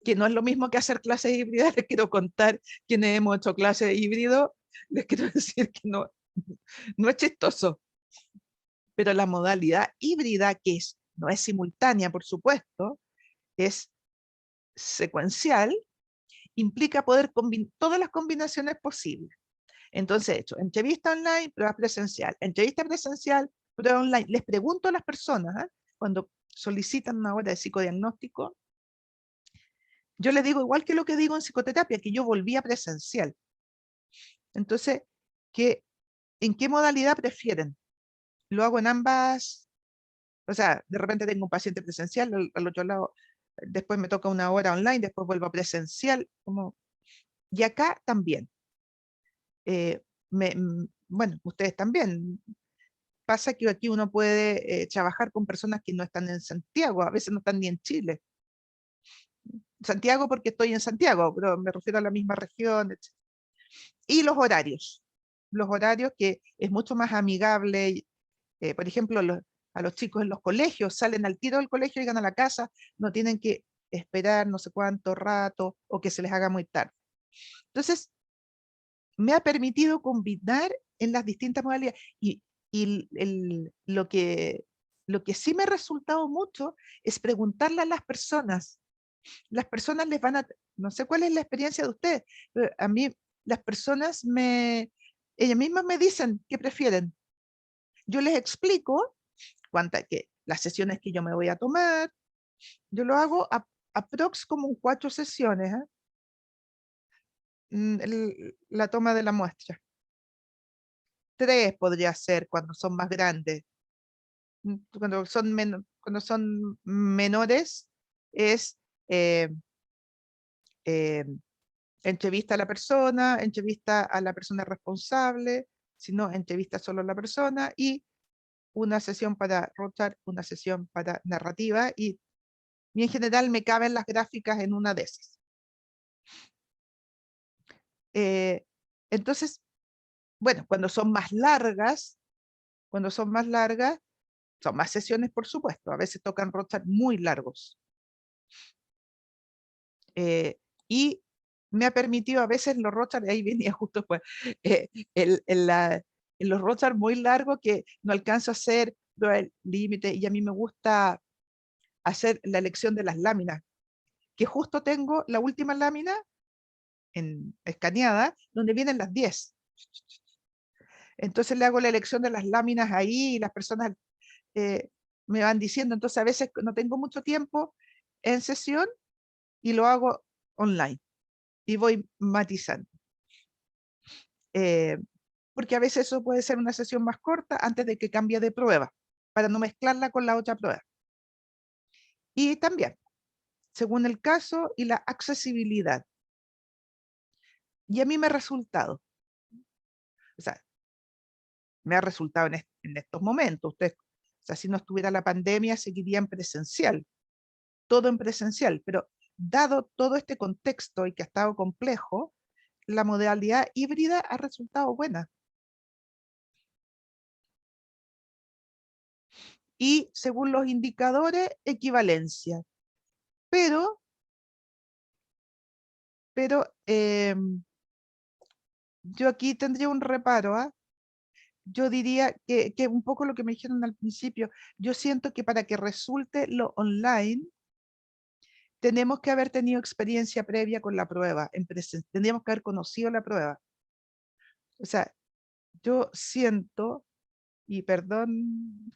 que no es lo mismo que hacer clases híbridas. Les quiero contar quienes hemos hecho clases híbrido. Les quiero decir que no es chistoso. Pero la modalidad híbrida, que no es simultánea, por supuesto, es secuencial, implica poder combinar todas las combinaciones posibles. Entonces, he hecho entrevista online, prueba presencial, entrevista presencial, prueba online. Les pregunto a las personas, cuando solicitan una hora de psicodiagnóstico, yo les digo igual que lo que digo en psicoterapia, que yo volví a presencial. Entonces, ¿en qué modalidad prefieren? Lo hago en ambas, o sea, de repente tengo un paciente presencial, al otro lado, después me toca una hora online, después vuelvo a presencial, y acá también. Bueno, ustedes también. Pasa que aquí uno puede trabajar con personas que no están en Santiago, a veces no están ni en Chile. Santiago porque estoy en Santiago, pero me refiero a la misma región, etc. Y los horarios que es mucho más amigable. Por ejemplo, a los chicos en los colegios salen al tiro del colegio y llegan a la casa, no tienen que esperar no sé cuánto rato o que se les haga muy tarde. Entonces, me ha permitido combinar en las distintas modalidades y lo que sí me ha resultado mucho es preguntarle a las personas. Las personas les van a, no sé cuál es la experiencia de ustedes, pero a mí las personas ellas mismas me dicen qué prefieren. Yo les explico las sesiones que yo me voy a tomar. Yo lo hago aprox como en 4 sesiones, la toma de la muestra. 3 podría ser cuando son más grandes. Cuando son menores es eh, eh, entrevista a la persona responsable, si no, entrevista solo a la persona y una sesión para rotar, una sesión para narrativa y en general me caben las gráficas en una de esas. Entonces, bueno, cuando son más largas, son más sesiones, por supuesto. A veces tocan rotar muy largos. Y me ha permitido a veces los rotar, ahí venía justo pues, los rotar muy largos que no alcanzo a hacer prueba del límite, y a mí me gusta hacer la elección de las láminas, que justo tengo la última lámina escaneada, donde vienen las 10. Entonces le hago la elección de las láminas ahí y las personas me van diciendo. Entonces a veces no tengo mucho tiempo en sesión y lo hago online y voy matizando. Porque a veces eso puede ser una sesión más corta antes de que cambie de prueba, para no mezclarla con la otra prueba. Y también, según el caso y la accesibilidad. Y a mí me ha resultado. O sea, me ha resultado en estos momentos. Ustedes, o sea, si no estuviera la pandemia, seguiría en presencial. Todo en presencial. Pero dado todo este contexto y que ha estado complejo, la modalidad híbrida ha resultado buena. Y según los indicadores, equivalencia. Pero yo aquí tendría un reparo, ¿ah? Yo diría que un poco lo que me dijeron al principio, yo siento que para que resulte lo online, tenemos que haber tenido experiencia previa con la prueba, tendríamos que haber conocido la prueba. O sea, yo siento, y perdón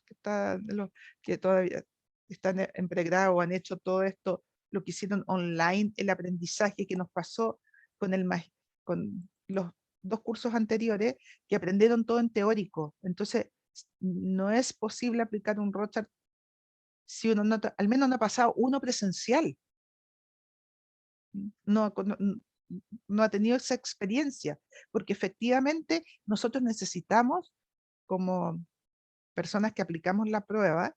los que todavía están en pregrado o han hecho todo esto, lo que hicieron online, el aprendizaje que nos pasó con con los 2 cursos anteriores, que aprendieron todo en teórico. Entonces, no es posible aplicar un Rorschach si uno no, al menos no ha pasado uno presencial. No ha tenido esa experiencia, porque efectivamente nosotros necesitamos, como personas que aplicamos la prueba,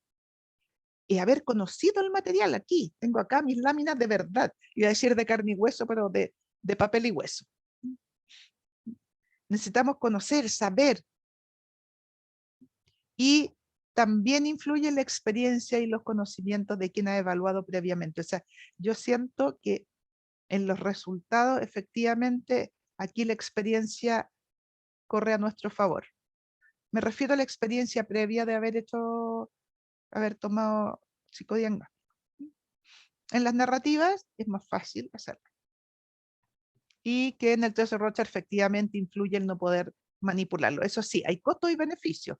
y haber conocido el material aquí. Tengo acá mis láminas de verdad, iba a decir de carne y hueso, pero de papel y hueso. Necesitamos conocer, saber, y también influye la experiencia y los conocimientos de quien ha evaluado previamente. O sea, yo siento que en los resultados, efectivamente, aquí la experiencia corre a nuestro favor. Me refiero a la experiencia previa de haber tomado psicodiagnóstico. En las narrativas es más fácil hacerlo. Y que en el test de Rorschach efectivamente influye el no poder manipularlo. Eso sí, hay costos y beneficios.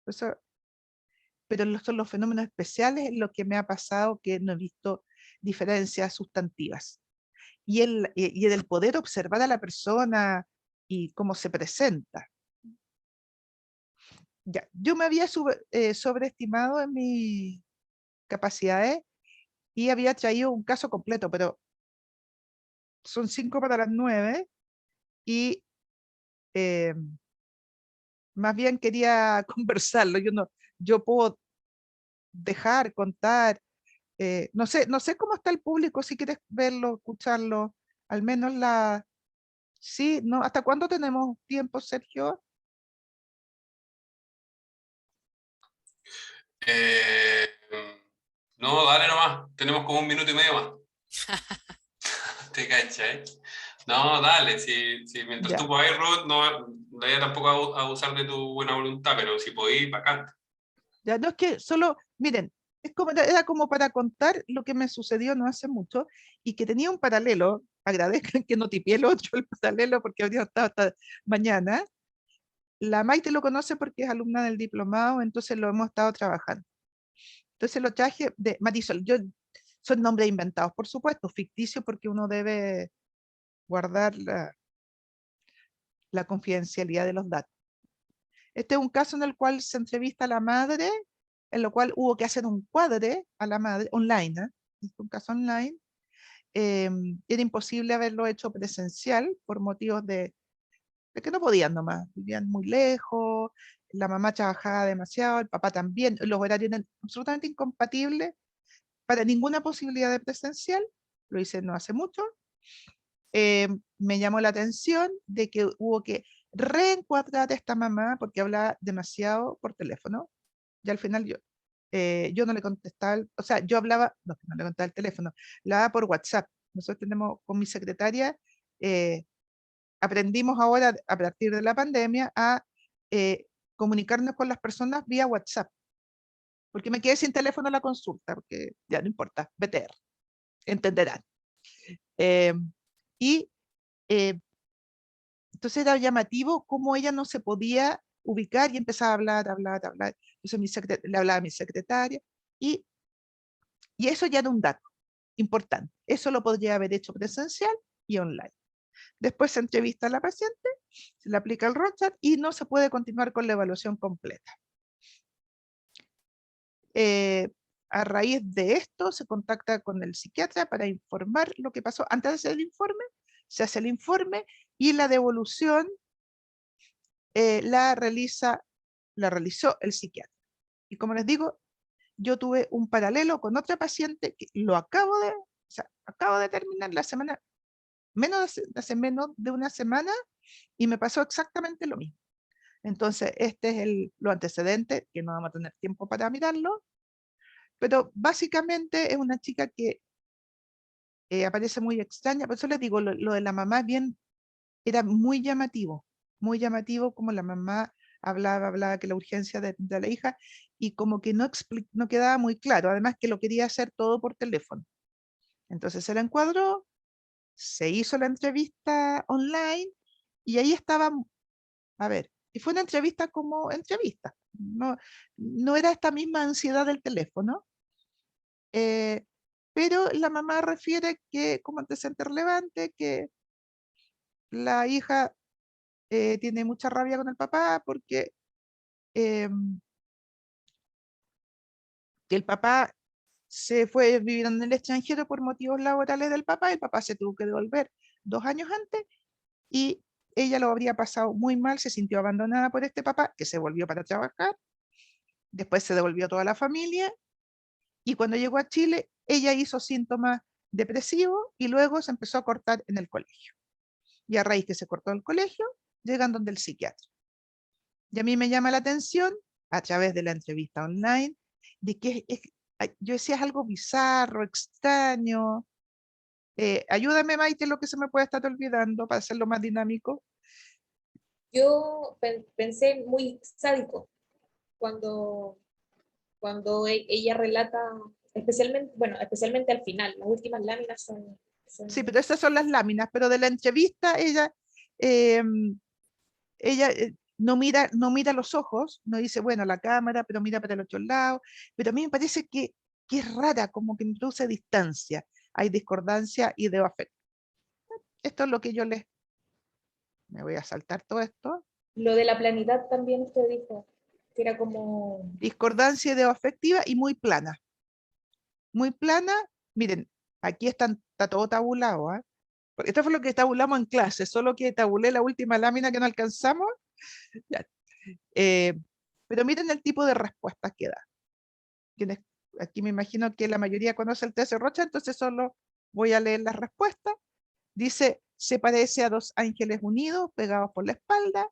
Pero son los fenómenos especiales en lo que me ha pasado que no he visto diferencias sustantivas. Y el poder observar a la persona y cómo se presenta. Ya, yo me había sobreestimado en mis capacidades y había traído un caso completo, pero son 5 para las 9 y eh, más bien quería conversarlo. Yo puedo dejar, contar, no sé cómo está el público, si quieres verlo, escucharlo, al menos sí, no, ¿hasta cuándo tenemos tiempo, Sergio? Eh, no, dale nomás. Tenemos como 1 minuto y medio más. Te cancha, ¿eh? No, dale. Si mientras Ya, tú podáis, Ruth, no voy a tampoco abusar de tu buena voluntad, pero si podéis, bacán. ya, no es que solo, miren, era como para contar lo que me sucedió no hace mucho y que tenía un paralelo. Agradezcan que no tipié el otro, el paralelo, porque habría estado hasta mañana. La Maite lo conoce porque es alumna del diplomado, entonces lo hemos estado trabajando. Entonces lo traje de Marisol. Son nombres inventados, por supuesto, ficticios, porque uno debe guardar la confidencialidad de los datos. Este es un caso en el cual se entrevista a la madre, en lo cual hubo que hacer un cuadre a la madre online. Es un caso online. Era imposible haberlo hecho presencial por motivos de que no podían nomás, vivían muy lejos, la mamá trabajaba demasiado, el papá también, los horarios eran absolutamente incompatibles para ninguna posibilidad de presencial. Lo hice no hace mucho. Me llamó la atención de que hubo que reencuadrar a esta mamá porque hablaba demasiado por teléfono, y al final yo no le contestaba, o sea, yo hablaba, no le contestaba el teléfono, le hablaba por WhatsApp. Nosotros tenemos con mi secretaria, aprendimos ahora, a partir de la pandemia, a comunicarnos con las personas vía WhatsApp. porque me quedé sin teléfono a la consulta, porque ya no importa, BTR, entenderán. Y entonces era llamativo cómo ella no se podía ubicar y empezaba a hablar. Entonces le hablaba a mi secretaria y eso ya era un dato importante. Eso lo podría haber hecho presencial y online. Después se entrevista a la paciente, se le aplica el Rorschach y no se puede continuar con la evaluación completa. A raíz de esto se contacta con el psiquiatra para informar lo que pasó. Antes de hacer el informe, se hace el informe y la devolución la realizó el psiquiatra. Y como les digo, yo tuve un paralelo con otra paciente que lo acabo de terminar la semana, hace menos de una semana, y me pasó exactamente lo mismo. Entonces, este es lo antecedente, que no vamos a tener tiempo para mirarlo, pero básicamente es una chica que aparece muy extraña. Por eso les digo, lo de la mamá era muy llamativo como la mamá hablaba que la urgencia de la hija, y como que no quedaba muy claro, además que lo quería hacer todo por teléfono. Entonces se la encuadró, se hizo la entrevista online, y ahí estaba, a ver, y fue una entrevista como entrevista, no era esta misma ansiedad del teléfono, pero la mamá refiere que como antecedente relevante, que la hija tiene mucha rabia con el papá porque que el papá se fue a vivir en el extranjero por motivos laborales del papá, el papá se tuvo que devolver 2 años antes, y ella lo habría pasado muy mal, se sintió abandonada por este papá, que se volvió para trabajar, después se devolvió toda la familia, y cuando llegó a Chile, ella hizo síntomas depresivos, y luego se empezó a cortar en el colegio. Y a raíz que se cortó el colegio, llegan donde el psiquiatra. Y a mí me llama la atención, a través de la entrevista online, de que yo decía es algo bizarro, extraño. Ayúdame, Maite, lo que se me puede estar olvidando para hacerlo más dinámico. Yo pensé muy sádico cuando, ella relata, especialmente al final, las últimas láminas son Sí, pero esas son las láminas, pero de la entrevista eh, ella no mira los ojos, no dice, bueno, la cámara, pero mira para el otro lado, pero a mí me parece que es rara, como que me produce distancia, hay discordancia y debo afecto. Esto es lo que me voy a saltar todo esto. Lo de la planidad también usted dijo, que era como... Discordancia ideoafectiva y muy plana. Muy plana, miren, aquí está todo tabulado, ¿eh? Porque esto fue lo que tabulamos en clase, solo que tabulé la última lámina que no alcanzamos. Ya. Pero miren el tipo de respuestas que da. Aquí me imagino que la mayoría conoce el test de Rocha, entonces solo voy a leer las respuestas. Dice, se parece a 2 ángeles unidos, pegados por la espalda.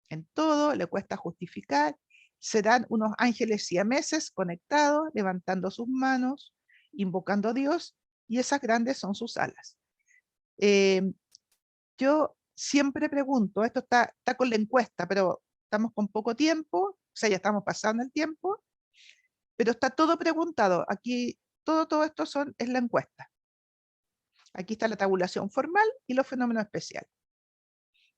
En todo, le cuesta justificar. Serán unos ángeles siameses conectados, levantando sus manos, invocando a Dios, y esas grandes son sus alas. Yo siempre pregunto, esto está con la encuesta, pero estamos con poco tiempo, o sea, ya estamos pasando el tiempo, pero está todo preguntado. Aquí todo esto es la encuesta. Aquí está la tabulación formal y los fenómenos especiales.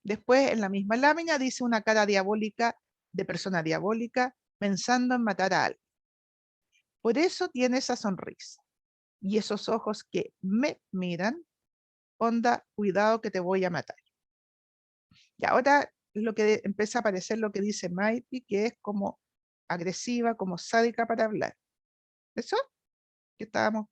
Después, en la misma lámina, dice una cara diabólica de persona diabólica pensando en matar a alguien. Por eso tiene esa sonrisa y esos ojos que me miran, onda, cuidado que te voy a matar. Y ahora es lo que empieza a aparecer lo que dice Maiti, que es como agresiva, como sádica para hablar. ¿Eso? Que estábamos.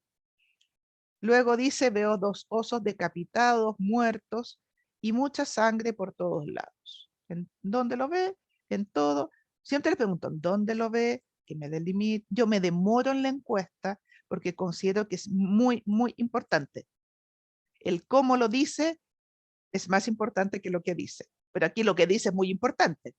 Luego dice, veo 2 osos decapitados, muertos, y mucha sangre por todos lados. ¿En dónde lo ve? En todo. Siempre le pregunto, ¿dónde lo ve? Que me delimite. Yo me demoro en la encuesta porque considero que es muy, muy importante. El cómo lo dice es más importante que lo que dice. Pero aquí lo que dice es muy importante.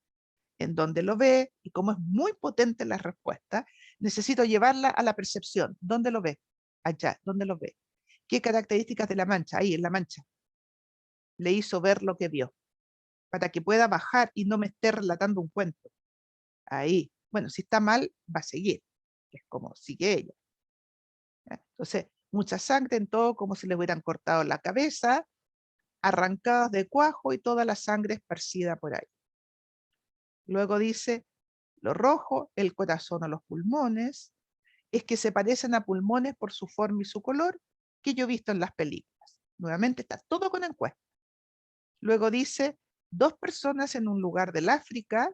En dónde lo ve, y como es muy potente la respuesta, necesito llevarla a la percepción. ¿Dónde lo ve? Allá, ¿dónde lo ve? ¿Qué características de la mancha? Ahí, en la mancha. Le hizo ver lo que vio, para que pueda bajar y no me esté relatando un cuento. Ahí. Bueno, si está mal, va a seguir. que es como sigue ella. ¿Ya? Entonces, mucha sangre en todo, como si le hubieran cortado la cabeza, arrancadas de cuajo y toda la sangre esparcida por ahí. Luego dice, lo rojo, el corazón o los pulmones, es que se parecen a pulmones por su forma y su color que yo he visto en las películas. Nuevamente está todo con encuesta. Luego dice, 2 personas en un lugar del África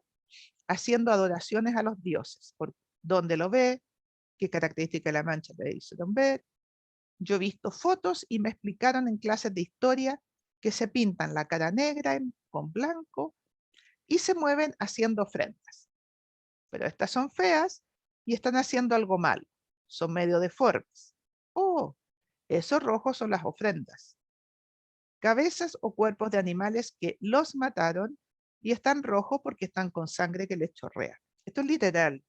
haciendo adoraciones a los dioses. Por dónde lo ve, qué característica de la mancha le hicieron ver. Yo he visto fotos y me explicaron en clases de historia que se pintan la cara negra con blanco y se mueven haciendo ofrendas. Pero estas son feas y están haciendo algo malo. Son medio deformes. Oh, esos rojos son las ofrendas. Cabezas o cuerpos de animales que los mataron y están rojos porque están con sangre que les chorrea. Esto es literal.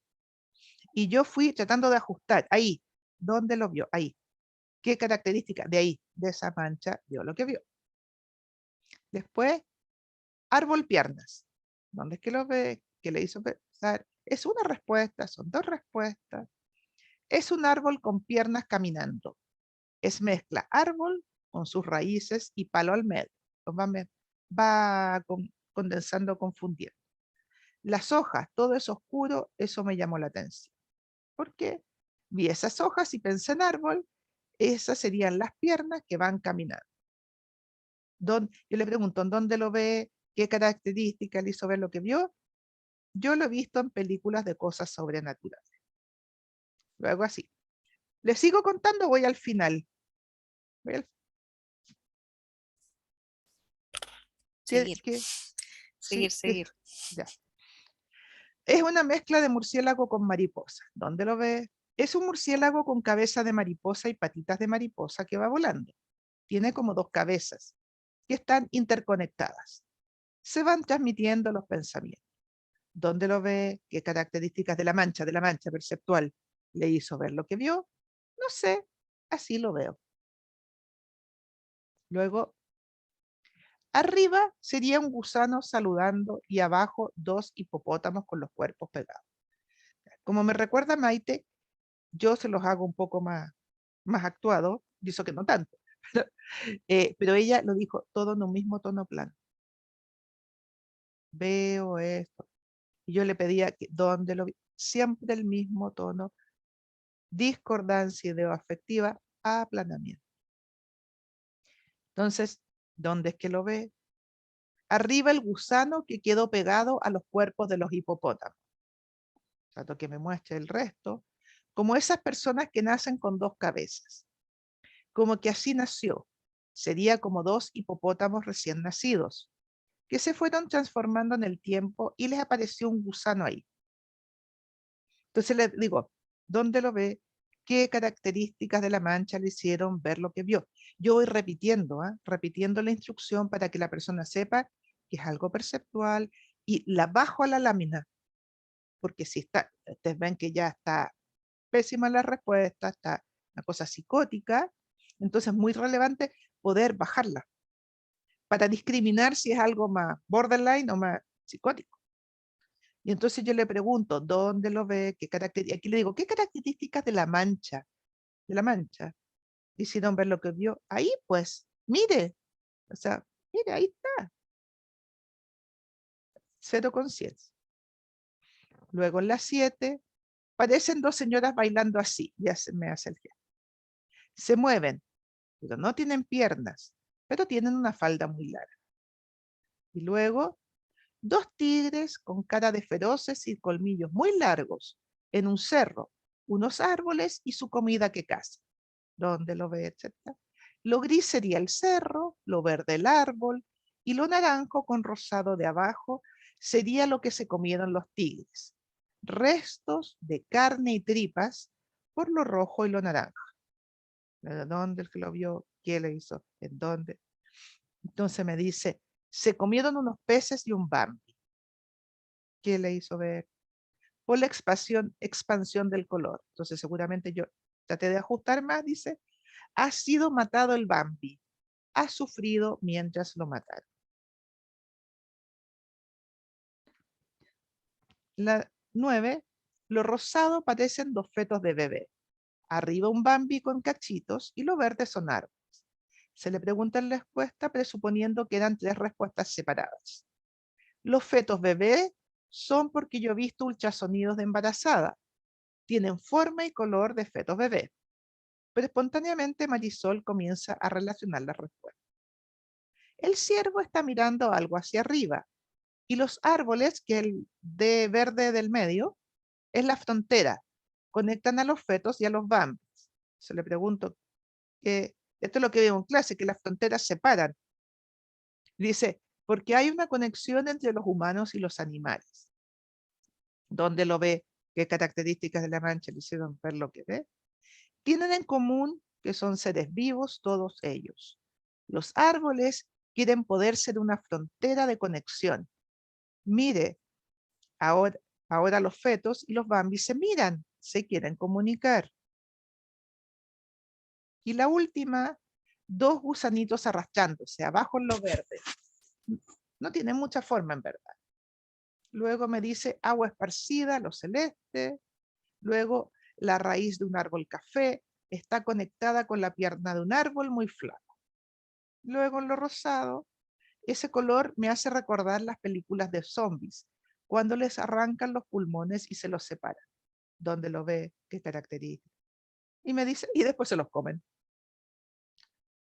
Y yo fui tratando de ajustar. Ahí, ¿dónde lo vio? Ahí. ¿Qué característica? De ahí, de esa mancha, vio lo que vio. Después, árbol piernas. ¿Dónde es que lo ve? ¿Qué le hizo pensar? Es una respuesta, son 2 respuestas. Es un árbol con piernas caminando. Es mezcla árbol con sus raíces y palo al medio. Va condensando, confundiendo. Las hojas, todo es oscuro, eso me llamó la atención. ¿Por qué? Vi esas hojas y pensé en árbol, esas serían las piernas que van caminando. Yo le pregunto, ¿en dónde lo ve? ¿Qué características le hizo ver lo que vio? Yo lo he visto en películas de cosas sobrenaturales. Luego así. ¿Les sigo contando? Voy al final. Seguir, Sí, seguir. ya. Es una mezcla de murciélago con mariposa. ¿Dónde lo ve? Es un murciélago con cabeza de mariposa y patitas de mariposa que va volando. Tiene como 2 cabezas que están interconectadas. Se van transmitiendo los pensamientos. ¿Dónde lo ve? ¿Qué características de la mancha perceptual le hizo ver lo que vio? No sé, así lo veo. Luego, arriba sería un gusano saludando y abajo 2 hipopótamos con los cuerpos pegados. Como me recuerda Maite, yo se los hago un poco más actuado, y eso que no tanto, pero ella lo dijo todo en un mismo tono plano. Veo esto. Y yo le pedía que, ¿dónde lo vi? Siempre el mismo tono, discordancia ideoafectiva, aplanamiento. Entonces, ¿dónde es que lo ve? Arriba el gusano que quedó pegado a los cuerpos de los hipopótamos. Trato que me muestre el resto, como esas personas que nacen con 2 cabezas. Como que así nació. Sería como 2 hipopótamos recién nacidos, que se fueron transformando en el tiempo y les apareció un gusano ahí. Entonces le digo, ¿dónde lo ve? ¿Qué características de la mancha le hicieron ver lo que vio? Yo voy repitiendo, repitiendo la instrucción para que la persona sepa que es algo perceptual y la bajo a la lámina, porque si está, ustedes ven que ya está pésima la respuesta, está una cosa psicótica, entonces es muy relevante poder bajarla para discriminar si es algo más borderline o más psicótico. Y entonces yo le pregunto, ¿dónde lo ve? ¿Qué características? Aquí le digo, ¿qué características de la mancha, hicieron ver lo que vio? Ahí pues, mire, o sea, mire, ahí está. Cero conciencia. Luego en las 7, parecen 2 señoras bailando así, ya se me hace el gesto. Se mueven, pero no tienen piernas, pero tienen una falda muy larga. Y luego, 2 tigres con cara de feroces y colmillos muy largos en un cerro, unos árboles y su comida que cazan. ¿Dónde lo ve? Etcétera. Lo gris sería el cerro, lo verde el árbol y lo naranjo con rosado de abajo sería lo que se comieron los tigres. Restos de carne y tripas por lo rojo y lo naranja. ¿Dónde el que lo vio? ¿Qué le hizo? ¿En dónde? Entonces me dice, se comieron unos peces y un Bambi. ¿Qué le hizo ver? Por la expansión del color. Entonces seguramente yo traté de ajustar más, dice, ha sido matado el Bambi. Ha sufrido mientras lo mataron. La 9, Lo rosado parecen 2 fetos de bebé. Arriba un Bambi con cachitos y lo verde son árboles. Se le pregunta en la respuesta presuponiendo que eran 3 respuestas separadas. Los fetos bebé son porque yo he visto ultrasonidos de embarazada. Tienen forma y color de fetos bebé. Pero espontáneamente Marisol comienza a relacionar las respuestas. El ciervo está mirando algo hacia arriba y los árboles, que el de verde del medio, es la frontera. Conectan a los fetos y a los bambis. Se le pregunto, esto es lo que veo en clase, que las fronteras separan. Dice, porque hay una conexión entre los humanos y los animales. ¿Dónde lo ve? ¿Qué características de la mancha le hicieron ver lo que ve? Tienen en común que son seres vivos todos ellos. Los árboles quieren poder ser una frontera de conexión. Mire, ahora los fetos y los bambis se miran, se quieren comunicar. Y la última, 2 gusanitos arrastrándose, abajo en lo verde. No tiene mucha forma en verdad. Luego me dice agua esparcida, lo celeste. Luego la raíz de un árbol café está conectada con la pierna de un árbol muy flaco. Luego en lo rosado, ese color me hace recordar las películas de zombies, cuando les arrancan los pulmones y se los separan. ¿Dónde lo ve? ¿Qué característica? Y me dice, y después se los comen.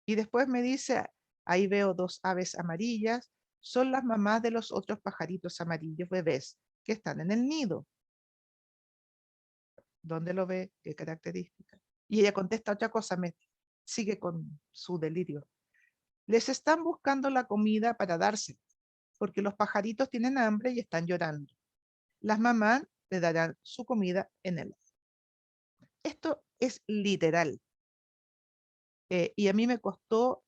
Y después me dice, ahí veo 2 aves amarillas, son las mamás de los otros pajaritos amarillos bebés que están en el nido. ¿Dónde lo ve? ¿Qué característica? Y ella contesta otra cosa, sigue con su delirio. Les están buscando la comida para darse, porque los pajaritos tienen hambre y están llorando. Las mamás le darán su comida en el aire. Esto es literal. Y a mí me costó,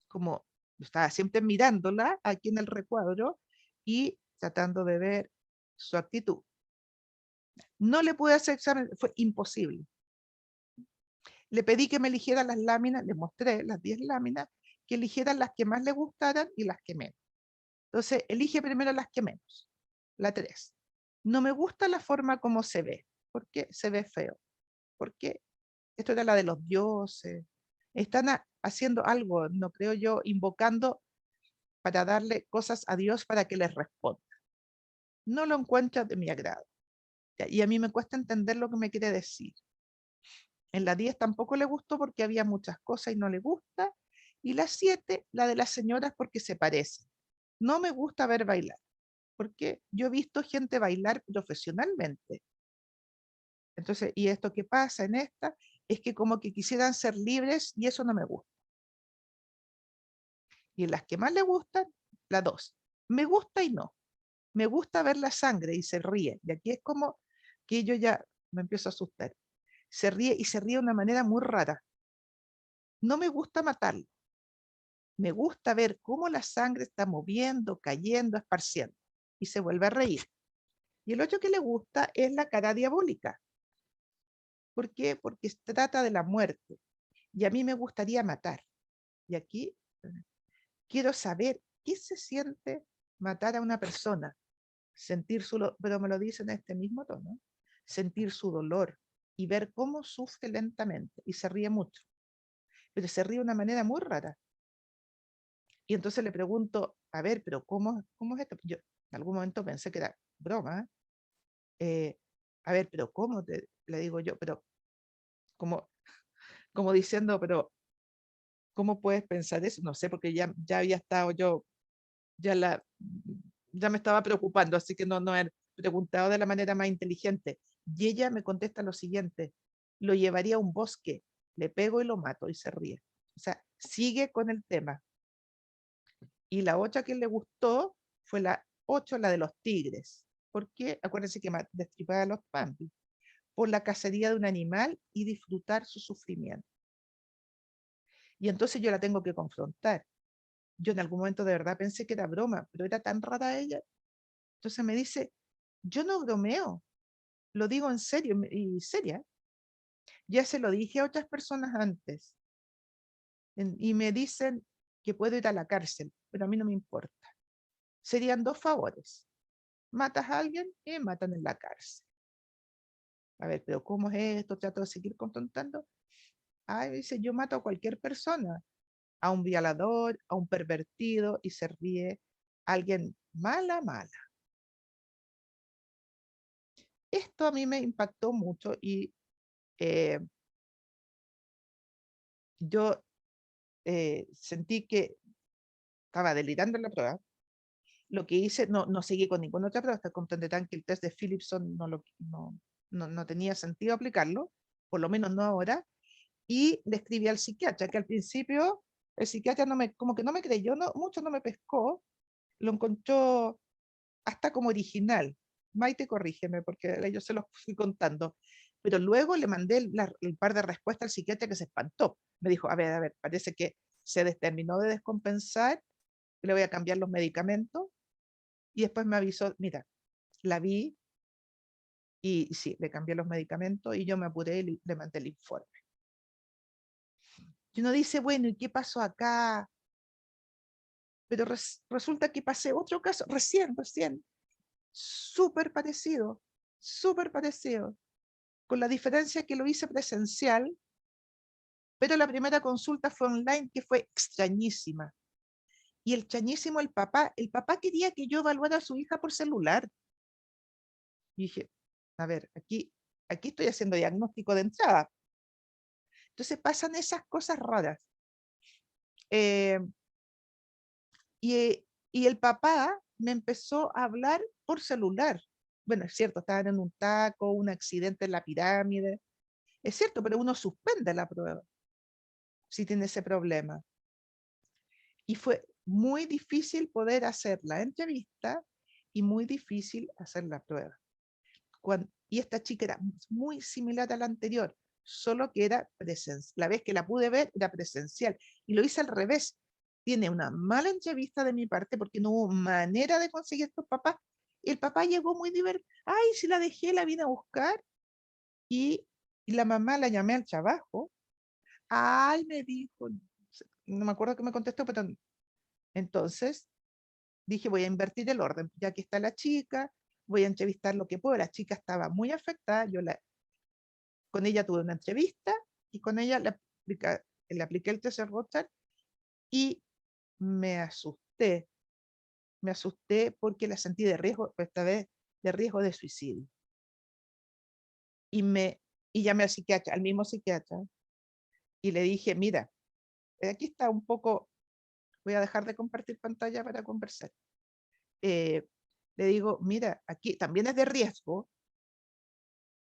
como yo estaba siempre mirándola aquí en el recuadro y tratando de ver su actitud. No le pude hacer examen, fue imposible. Le pedí que me eligiera las láminas, le mostré las 10 láminas, que eligieran las que más le gustaran y las que menos. Entonces, elige primero las que menos, la 3. No me gusta la forma como se ve, porque se ve feo. Porque esto era la de los dioses. Están haciendo algo, no creo yo, invocando para darle cosas a Dios para que les responda. No lo encuentro de mi agrado. Y a mí me cuesta entender lo que me quiere decir. En la 10 tampoco le gustó porque había muchas cosas y no le gusta. Y la 7, la de las señoras porque se parecen. No me gusta ver bailar, porque yo he visto gente bailar profesionalmente. Entonces, y esto que pasa en esta es que como que quisieran ser libres y eso no me gusta. Y en las que más le gustan, la 2. Me gusta y no. Me gusta ver la sangre y se ríe. Y aquí es como que yo ya me empiezo a asustar. Se ríe y se ríe de una manera muy rara. No me gusta matarlo. Me gusta ver cómo la sangre está moviendo, cayendo, esparciendo. Y se vuelve a reír. Y el otro que le gusta es la cara diabólica. ¿Por qué? Porque se trata de la muerte. Y a mí me gustaría matar. Y aquí quiero saber qué se siente matar a una persona. Sentir pero me lo dice en este mismo tono. Sentir su dolor y ver cómo sufre lentamente. Y se ríe mucho. Pero se ríe de una manera muy rara. Y entonces le pregunto, a ver, pero ¿cómo es esto? Yo en algún momento pensé que era broma. A ver, pero ¿cómo? Le digo yo, pero como diciendo, pero ¿cómo puedes pensar eso? No sé, porque ya había estado yo, ya me estaba preocupando, así que no he preguntado de la manera más inteligente. Y ella me contesta lo siguiente, lo llevaría a un bosque, le pego y lo mato, y se ríe. O sea, sigue con el tema. Y la otra que le gustó fue la 8, la de los tigres. Porque acuérdense que destripaba a los Bambi por la cacería de un animal y disfrutar su sufrimiento. Y entonces yo la tengo que confrontar. Yo en algún momento de verdad pensé que era broma, pero era tan rara ella. Entonces me dice, yo no bromeo, lo digo en serio y seria. Ya se lo dije a otras personas antes y me dicen que puedo ir a la cárcel, pero a mí no me importa. Serían 2 favores. Matas a alguien y me matan en la cárcel. A ver, pero ¿cómo es esto? Trato de seguir contando. Ay, dice, yo mato a cualquier persona, a un violador, a un pervertido, y se ríe, alguien mala. Esto a mí me impactó mucho y eh, yo sentí que estaba delirando en la prueba. Lo que hice, no seguí con ninguna otra prueba, hasta comprenderán que el test de Philipson no tenía sentido aplicarlo, por lo menos no ahora, y le escribí al psiquiatra, que al principio el psiquiatra como que no me creyó, mucho no me pescó, lo encontró hasta como original. Maite, corrígeme, porque yo se los fui contando. Pero luego le mandé el par de respuestas al psiquiatra que se espantó. Me dijo, a ver, parece que se terminó de descompensar, le voy a cambiar los medicamentos. Y después me avisó, mira, la vi y sí, le cambié los medicamentos y yo me apuré y le mandé el informe. Y uno dice, bueno, ¿y qué pasó acá? Pero resulta que pasé otro caso, recién, súper parecido, con la diferencia que lo hice presencial, pero la primera consulta fue online, que fue extrañísima. Y el papá quería que yo evaluara a su hija por celular. Y dije, a ver, aquí estoy haciendo diagnóstico de entrada. Entonces pasan esas cosas raras. Eh, y el papá me empezó a hablar por celular. Bueno, es cierto, estaban en un taco, un accidente en la pirámide. Es cierto, pero uno suspende la prueba si tiene ese problema. Y fue muy difícil poder hacer la entrevista y muy difícil hacer la prueba. Y esta chica era muy similar a la anterior, solo que era presencial. La vez que la pude ver era presencial. Y lo hice al revés. Tiene una mala entrevista de mi parte porque no hubo manera de conseguir estos papás. El papá llegó muy divertido. Ay, si la dejé, la vine a buscar. Y la mamá la llamé al trabajo. Ay, me dijo, no me acuerdo qué me contestó, pero entonces dije, voy a invertir el orden, ya que está la chica, voy a entrevistar lo que puedo. La chica estaba muy afectada, con ella tuve una entrevista y con ella le apliqué el test de Rorschach y me asusté porque la sentí de riesgo, esta vez de riesgo de suicidio. Y llamé al mismo psiquiatra, y le dije, mira, aquí está un poco, voy a dejar de compartir pantalla para conversar. Le digo, mira, aquí también es de riesgo,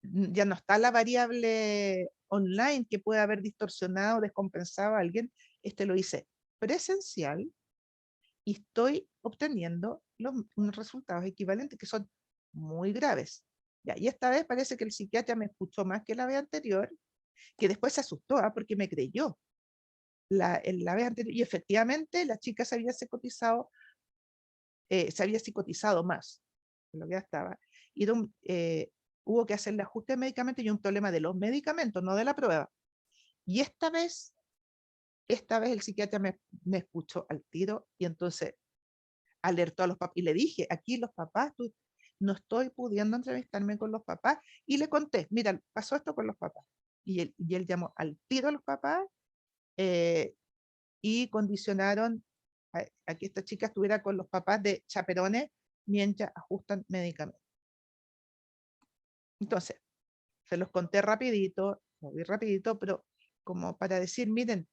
ya no está la variable online que puede haber distorsionado o descompensado a alguien. Lo hice presencial y estoy obteniendo unos resultados equivalentes que son muy graves. Ya, y esta vez parece que el psiquiatra me escuchó más que la vez anterior, que después se asustó porque me creyó. La vez anterior, y efectivamente la chica se había psicotizado más de lo que ya estaba. Y hubo que hacerle ajuste de medicamentos y un problema de los medicamentos, no de la prueba. Y esta vez el psiquiatra me escuchó al tiro y entonces alertó a los papás. Y le dije, aquí los papás, no estoy pudiendo entrevistarme con los papás. Y le conté, mira, pasó esto con los papás. Y él llamó al tiro a los papás y condicionaron a que esta chica estuviera con los papás de chaperones mientras ajustan medicamentos. Entonces, se los conté rapidito, muy rapidito, pero como para decir, miren,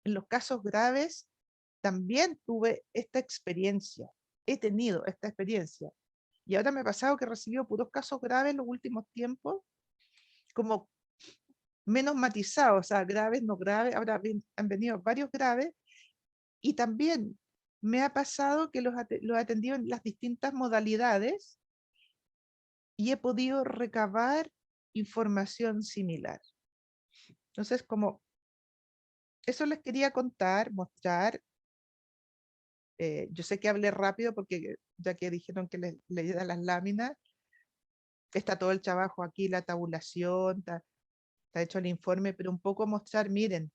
en los casos graves también tuve esta experiencia, he tenido esta experiencia. Y ahora me ha pasado que he recibido puros casos graves en los últimos tiempos, como menos matizados, o sea, graves, no graves, ahora han venido varios graves, y también me ha pasado que los he atendido en las distintas modalidades y he podido recabar información similar. Entonces, como eso les quería contar, mostrar. Yo sé que hablé rápido porque ya que dijeron que les leyera las láminas, está todo el trabajo aquí, la tabulación, está hecho el informe, pero un poco mostrar, miren,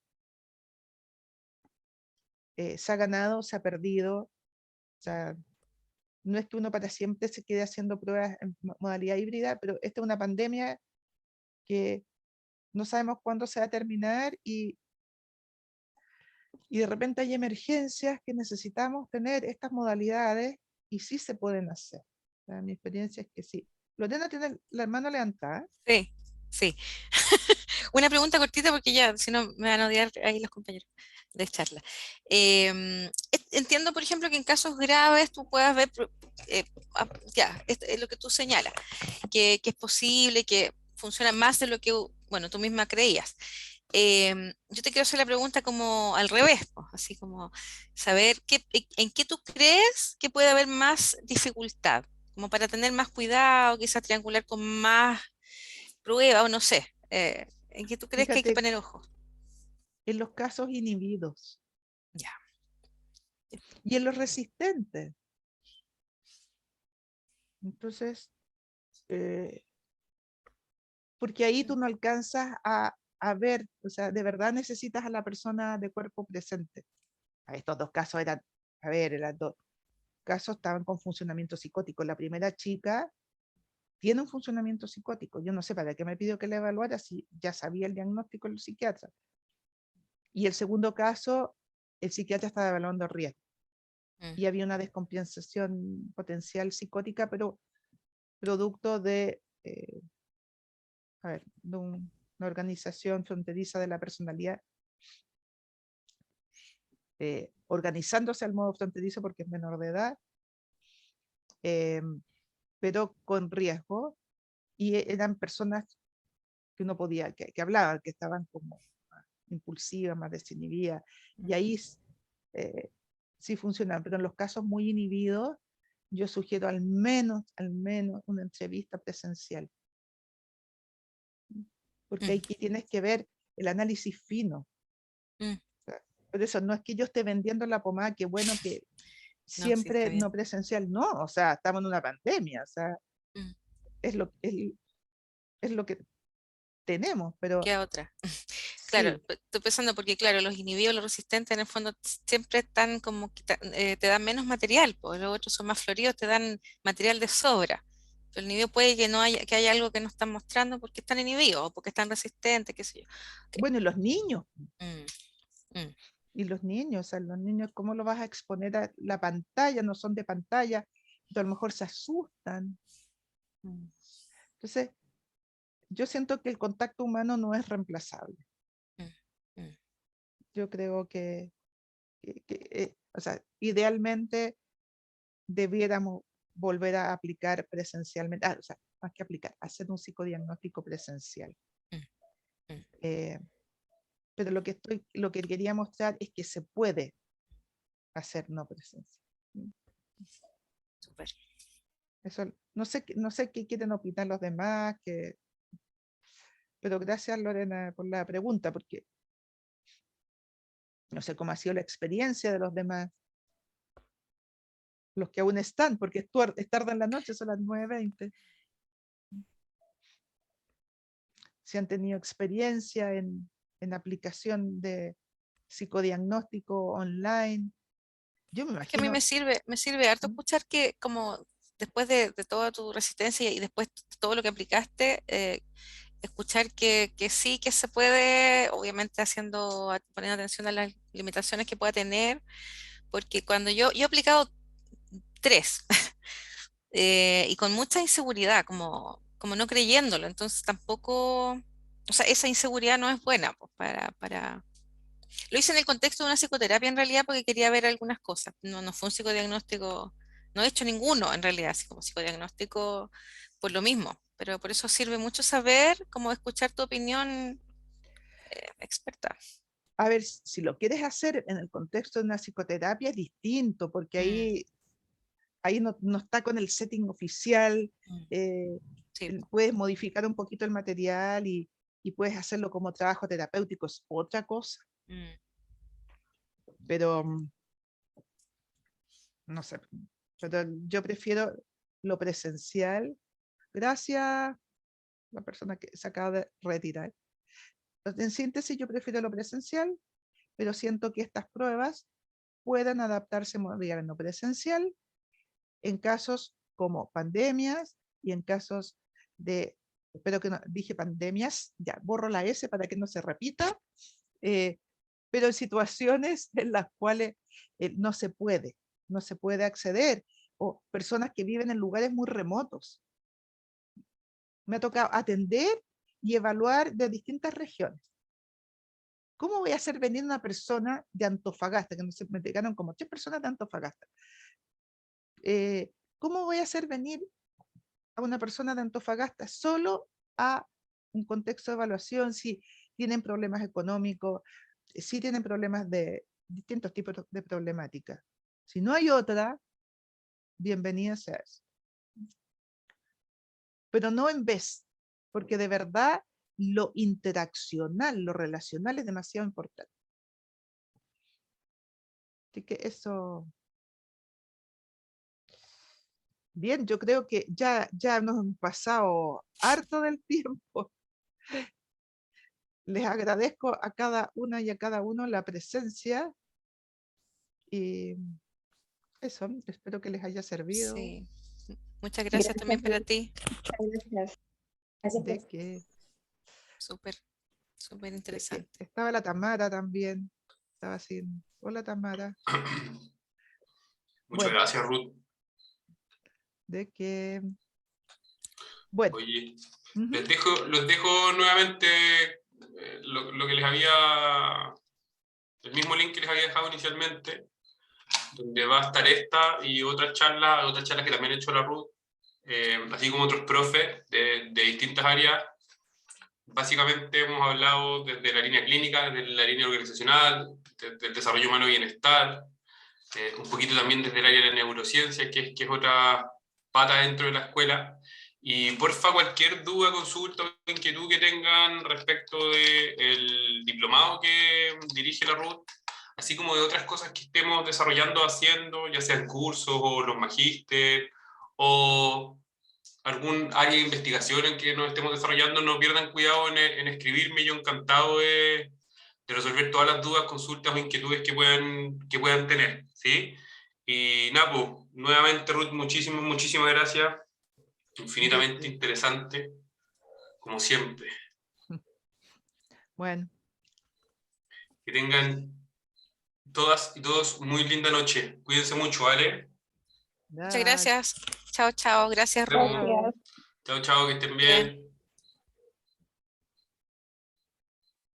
se ha ganado, se ha perdido, o sea, no es que uno para siempre se quede haciendo pruebas en modalidad híbrida, pero esta es una pandemia que no sabemos cuándo se va a terminar y de repente hay emergencias que necesitamos tener estas modalidades y sí se pueden hacer. O sea, mi experiencia es que sí. Lorena tiene la mano levantada. Sí, sí. Una pregunta cortita porque ya, si no me van a odiar ahí los compañeros de charla. Entiendo, por ejemplo, que en casos graves tú puedas ver, ya, es lo que tú señalas, que es posible, que funciona más de lo que, bueno, tú misma creías. Yo te quiero hacer la pregunta como al revés, pues, así como saber en qué tú crees que puede haber más dificultad, como para tener más cuidado, quizás triangular con más prueba o no sé. ¿En qué tú crees que hay que Fíjate, poner ojo? en los casos inhibidos Ya. y en los resistentes. Entonces, eh, porque ahí tú no alcanzas a ver, o sea, de verdad necesitas a la persona de cuerpo presente. Estos dos casos eran, a ver, eran dos casos estaban con funcionamiento psicótico. La primera chica tiene un funcionamiento psicótico. Yo no sé para qué me pidió que la evaluara si ya sabía el diagnóstico el psiquiatra. Y el segundo caso, el psiquiatra estaba evaluando riesgo. Mm, Y había una descompensación potencial psicótica, pero producto de, a ver, de una organización fronteriza de la personalidad, organizándose al modo fronterizo porque es menor de edad, eh, pero con riesgo, y eran personas que uno podía, que hablaban, que estaban como impulsivas, más desinhibidas, y ahí sí funcionan, pero en los casos muy inhibidos, yo sugiero al menos una entrevista presencial, porque mm, aquí tienes que ver el análisis fino. mm. O sea, por eso no es que yo esté vendiendo la pomada, que bueno que No, sí, está siempre bien. no presencial, no, o sea, estamos en una pandemia, o sea, Mm, es lo que tenemos, pero ¿qué otra? Claro, sí, estoy pensando porque, claro, los inhibidos, los resistentes, en el fondo siempre están como que te dan menos material, pues los otros son más floridos, te dan material de sobra. Pero el inhibido puede que no haya, que haya algo que no están mostrando porque están inhibidos o porque están resistentes, qué sé yo. Ok. bueno, Mm, mm, y los niños, o sea, los niños, ¿cómo lo vas a exponer a la pantalla? No son de pantalla, a lo mejor se asustan. mm, Entonces, yo siento que el contacto humano no es reemplazable. mm, mm. Yo creo o sea, idealmente debiéramos volver a aplicar presencialmente, o sea, más que aplicar, hacer un psicodiagnóstico presencial. Mm, mm, Eh, pero lo que quería mostrar es que se puede hacer no presencial. súper. Eso, no sé qué quieren opinar los demás, pero gracias Lorena por la pregunta, porque no sé cómo ha sido la experiencia de los demás, los que aún están, porque es tarde en la noche, son las 9:20. Si han tenido experiencia en aplicación de psicodiagnóstico online. Yo me Es que a mí imagino, me sirve harto escuchar que como después de toda tu resistencia y después todo lo que aplicaste, escuchar que sí, que se puede, obviamente poniendo atención a las limitaciones que pueda tener, porque cuando yo he aplicado 3 y con mucha inseguridad, como no creyéndolo, entonces tampoco, o sea, esa inseguridad no es buena pues, Lo hice en el contexto de una psicoterapia en realidad porque quería ver algunas cosas, no fue un psicodiagnóstico, no he hecho ninguno en realidad, así como psicodiagnóstico por lo mismo, pero por eso sirve mucho saber, como escuchar tu opinión experta. a ver, si lo quieres hacer en el contexto de una psicoterapia es distinto, porque Mm, ahí no está con el setting oficial, mm, eh, sí, po. puedes modificar un poquito el material y puedes hacerlo como trabajo terapéutico, es otra cosa, Mm, pero no sé, pero yo prefiero lo presencial. Gracias, la persona que se acaba de retirar. En síntesis, yo prefiero lo presencial, pero siento que estas pruebas puedan adaptarse muy bien a lo presencial en casos como pandemias y en casos de espero que no, dije pandemias, ya borro la S para que no se repita, pero en situaciones en las cuales no se puede acceder, o personas que viven en lugares muy remotos. Me ha tocado atender y evaluar de distintas regiones. ¿Cómo voy a hacer venir una persona de Antofagasta? Que me llegaron como 3 personas de Antofagasta. ¿Cómo voy a hacer venir a una persona de Antofagasta solo a un contexto de evaluación si tienen problemas económicos, si tienen problemas de distintos tipos de problemática? Si no hay otra, bienvenida sea eso. Pero no en vez, porque de verdad lo interaccional, lo relacional es demasiado importante. Así que eso... Bien, yo creo que ya nos hemos pasado harto del tiempo. Les agradezco a cada una y a cada uno la presencia. Y eso, espero que les haya servido. Sí. Muchas gracias también para ti. Gracias. Gracias De por que, Súper, súper de que interesante. estaba la Tamara también. Estaba así. Hola Tamara. Muchas Bueno. gracias, Ruth. De que... Bueno. Oye, Ujú. los dejo nuevamente lo que les había, el mismo link que les había dejado inicialmente, donde va a estar esta y otras charlas que también ha hecho la Ruth, así como otros profes de distintas áreas. Básicamente hemos hablado desde la línea clínica, desde la línea organizacional, desde el desarrollo humano y bienestar, un poquito también desde el área de la neurociencia, que es otra pata dentro de la escuela. Y porfa, cualquier duda, consulta o inquietud que tengan respecto del diplomado que dirige la Ruth, así como de otras cosas que estemos desarrollando, haciendo, ya sean cursos o los magíster, o algún área de investigación en que nos estemos desarrollando, no pierdan cuidado en escribirme. Yo encantado de resolver todas las dudas, consultas o inquietudes que puedan tener, ¿sí? Y nada, pues, nuevamente Ruth, muchísimas gracias, infinitamente interesante, como siempre. Bueno. Que tengan todas y todos muy linda noche, cuídense mucho, ¿vale? Muchas gracias. Chao, chao. Gracias, Ruth. Chao, chao, que estén bien.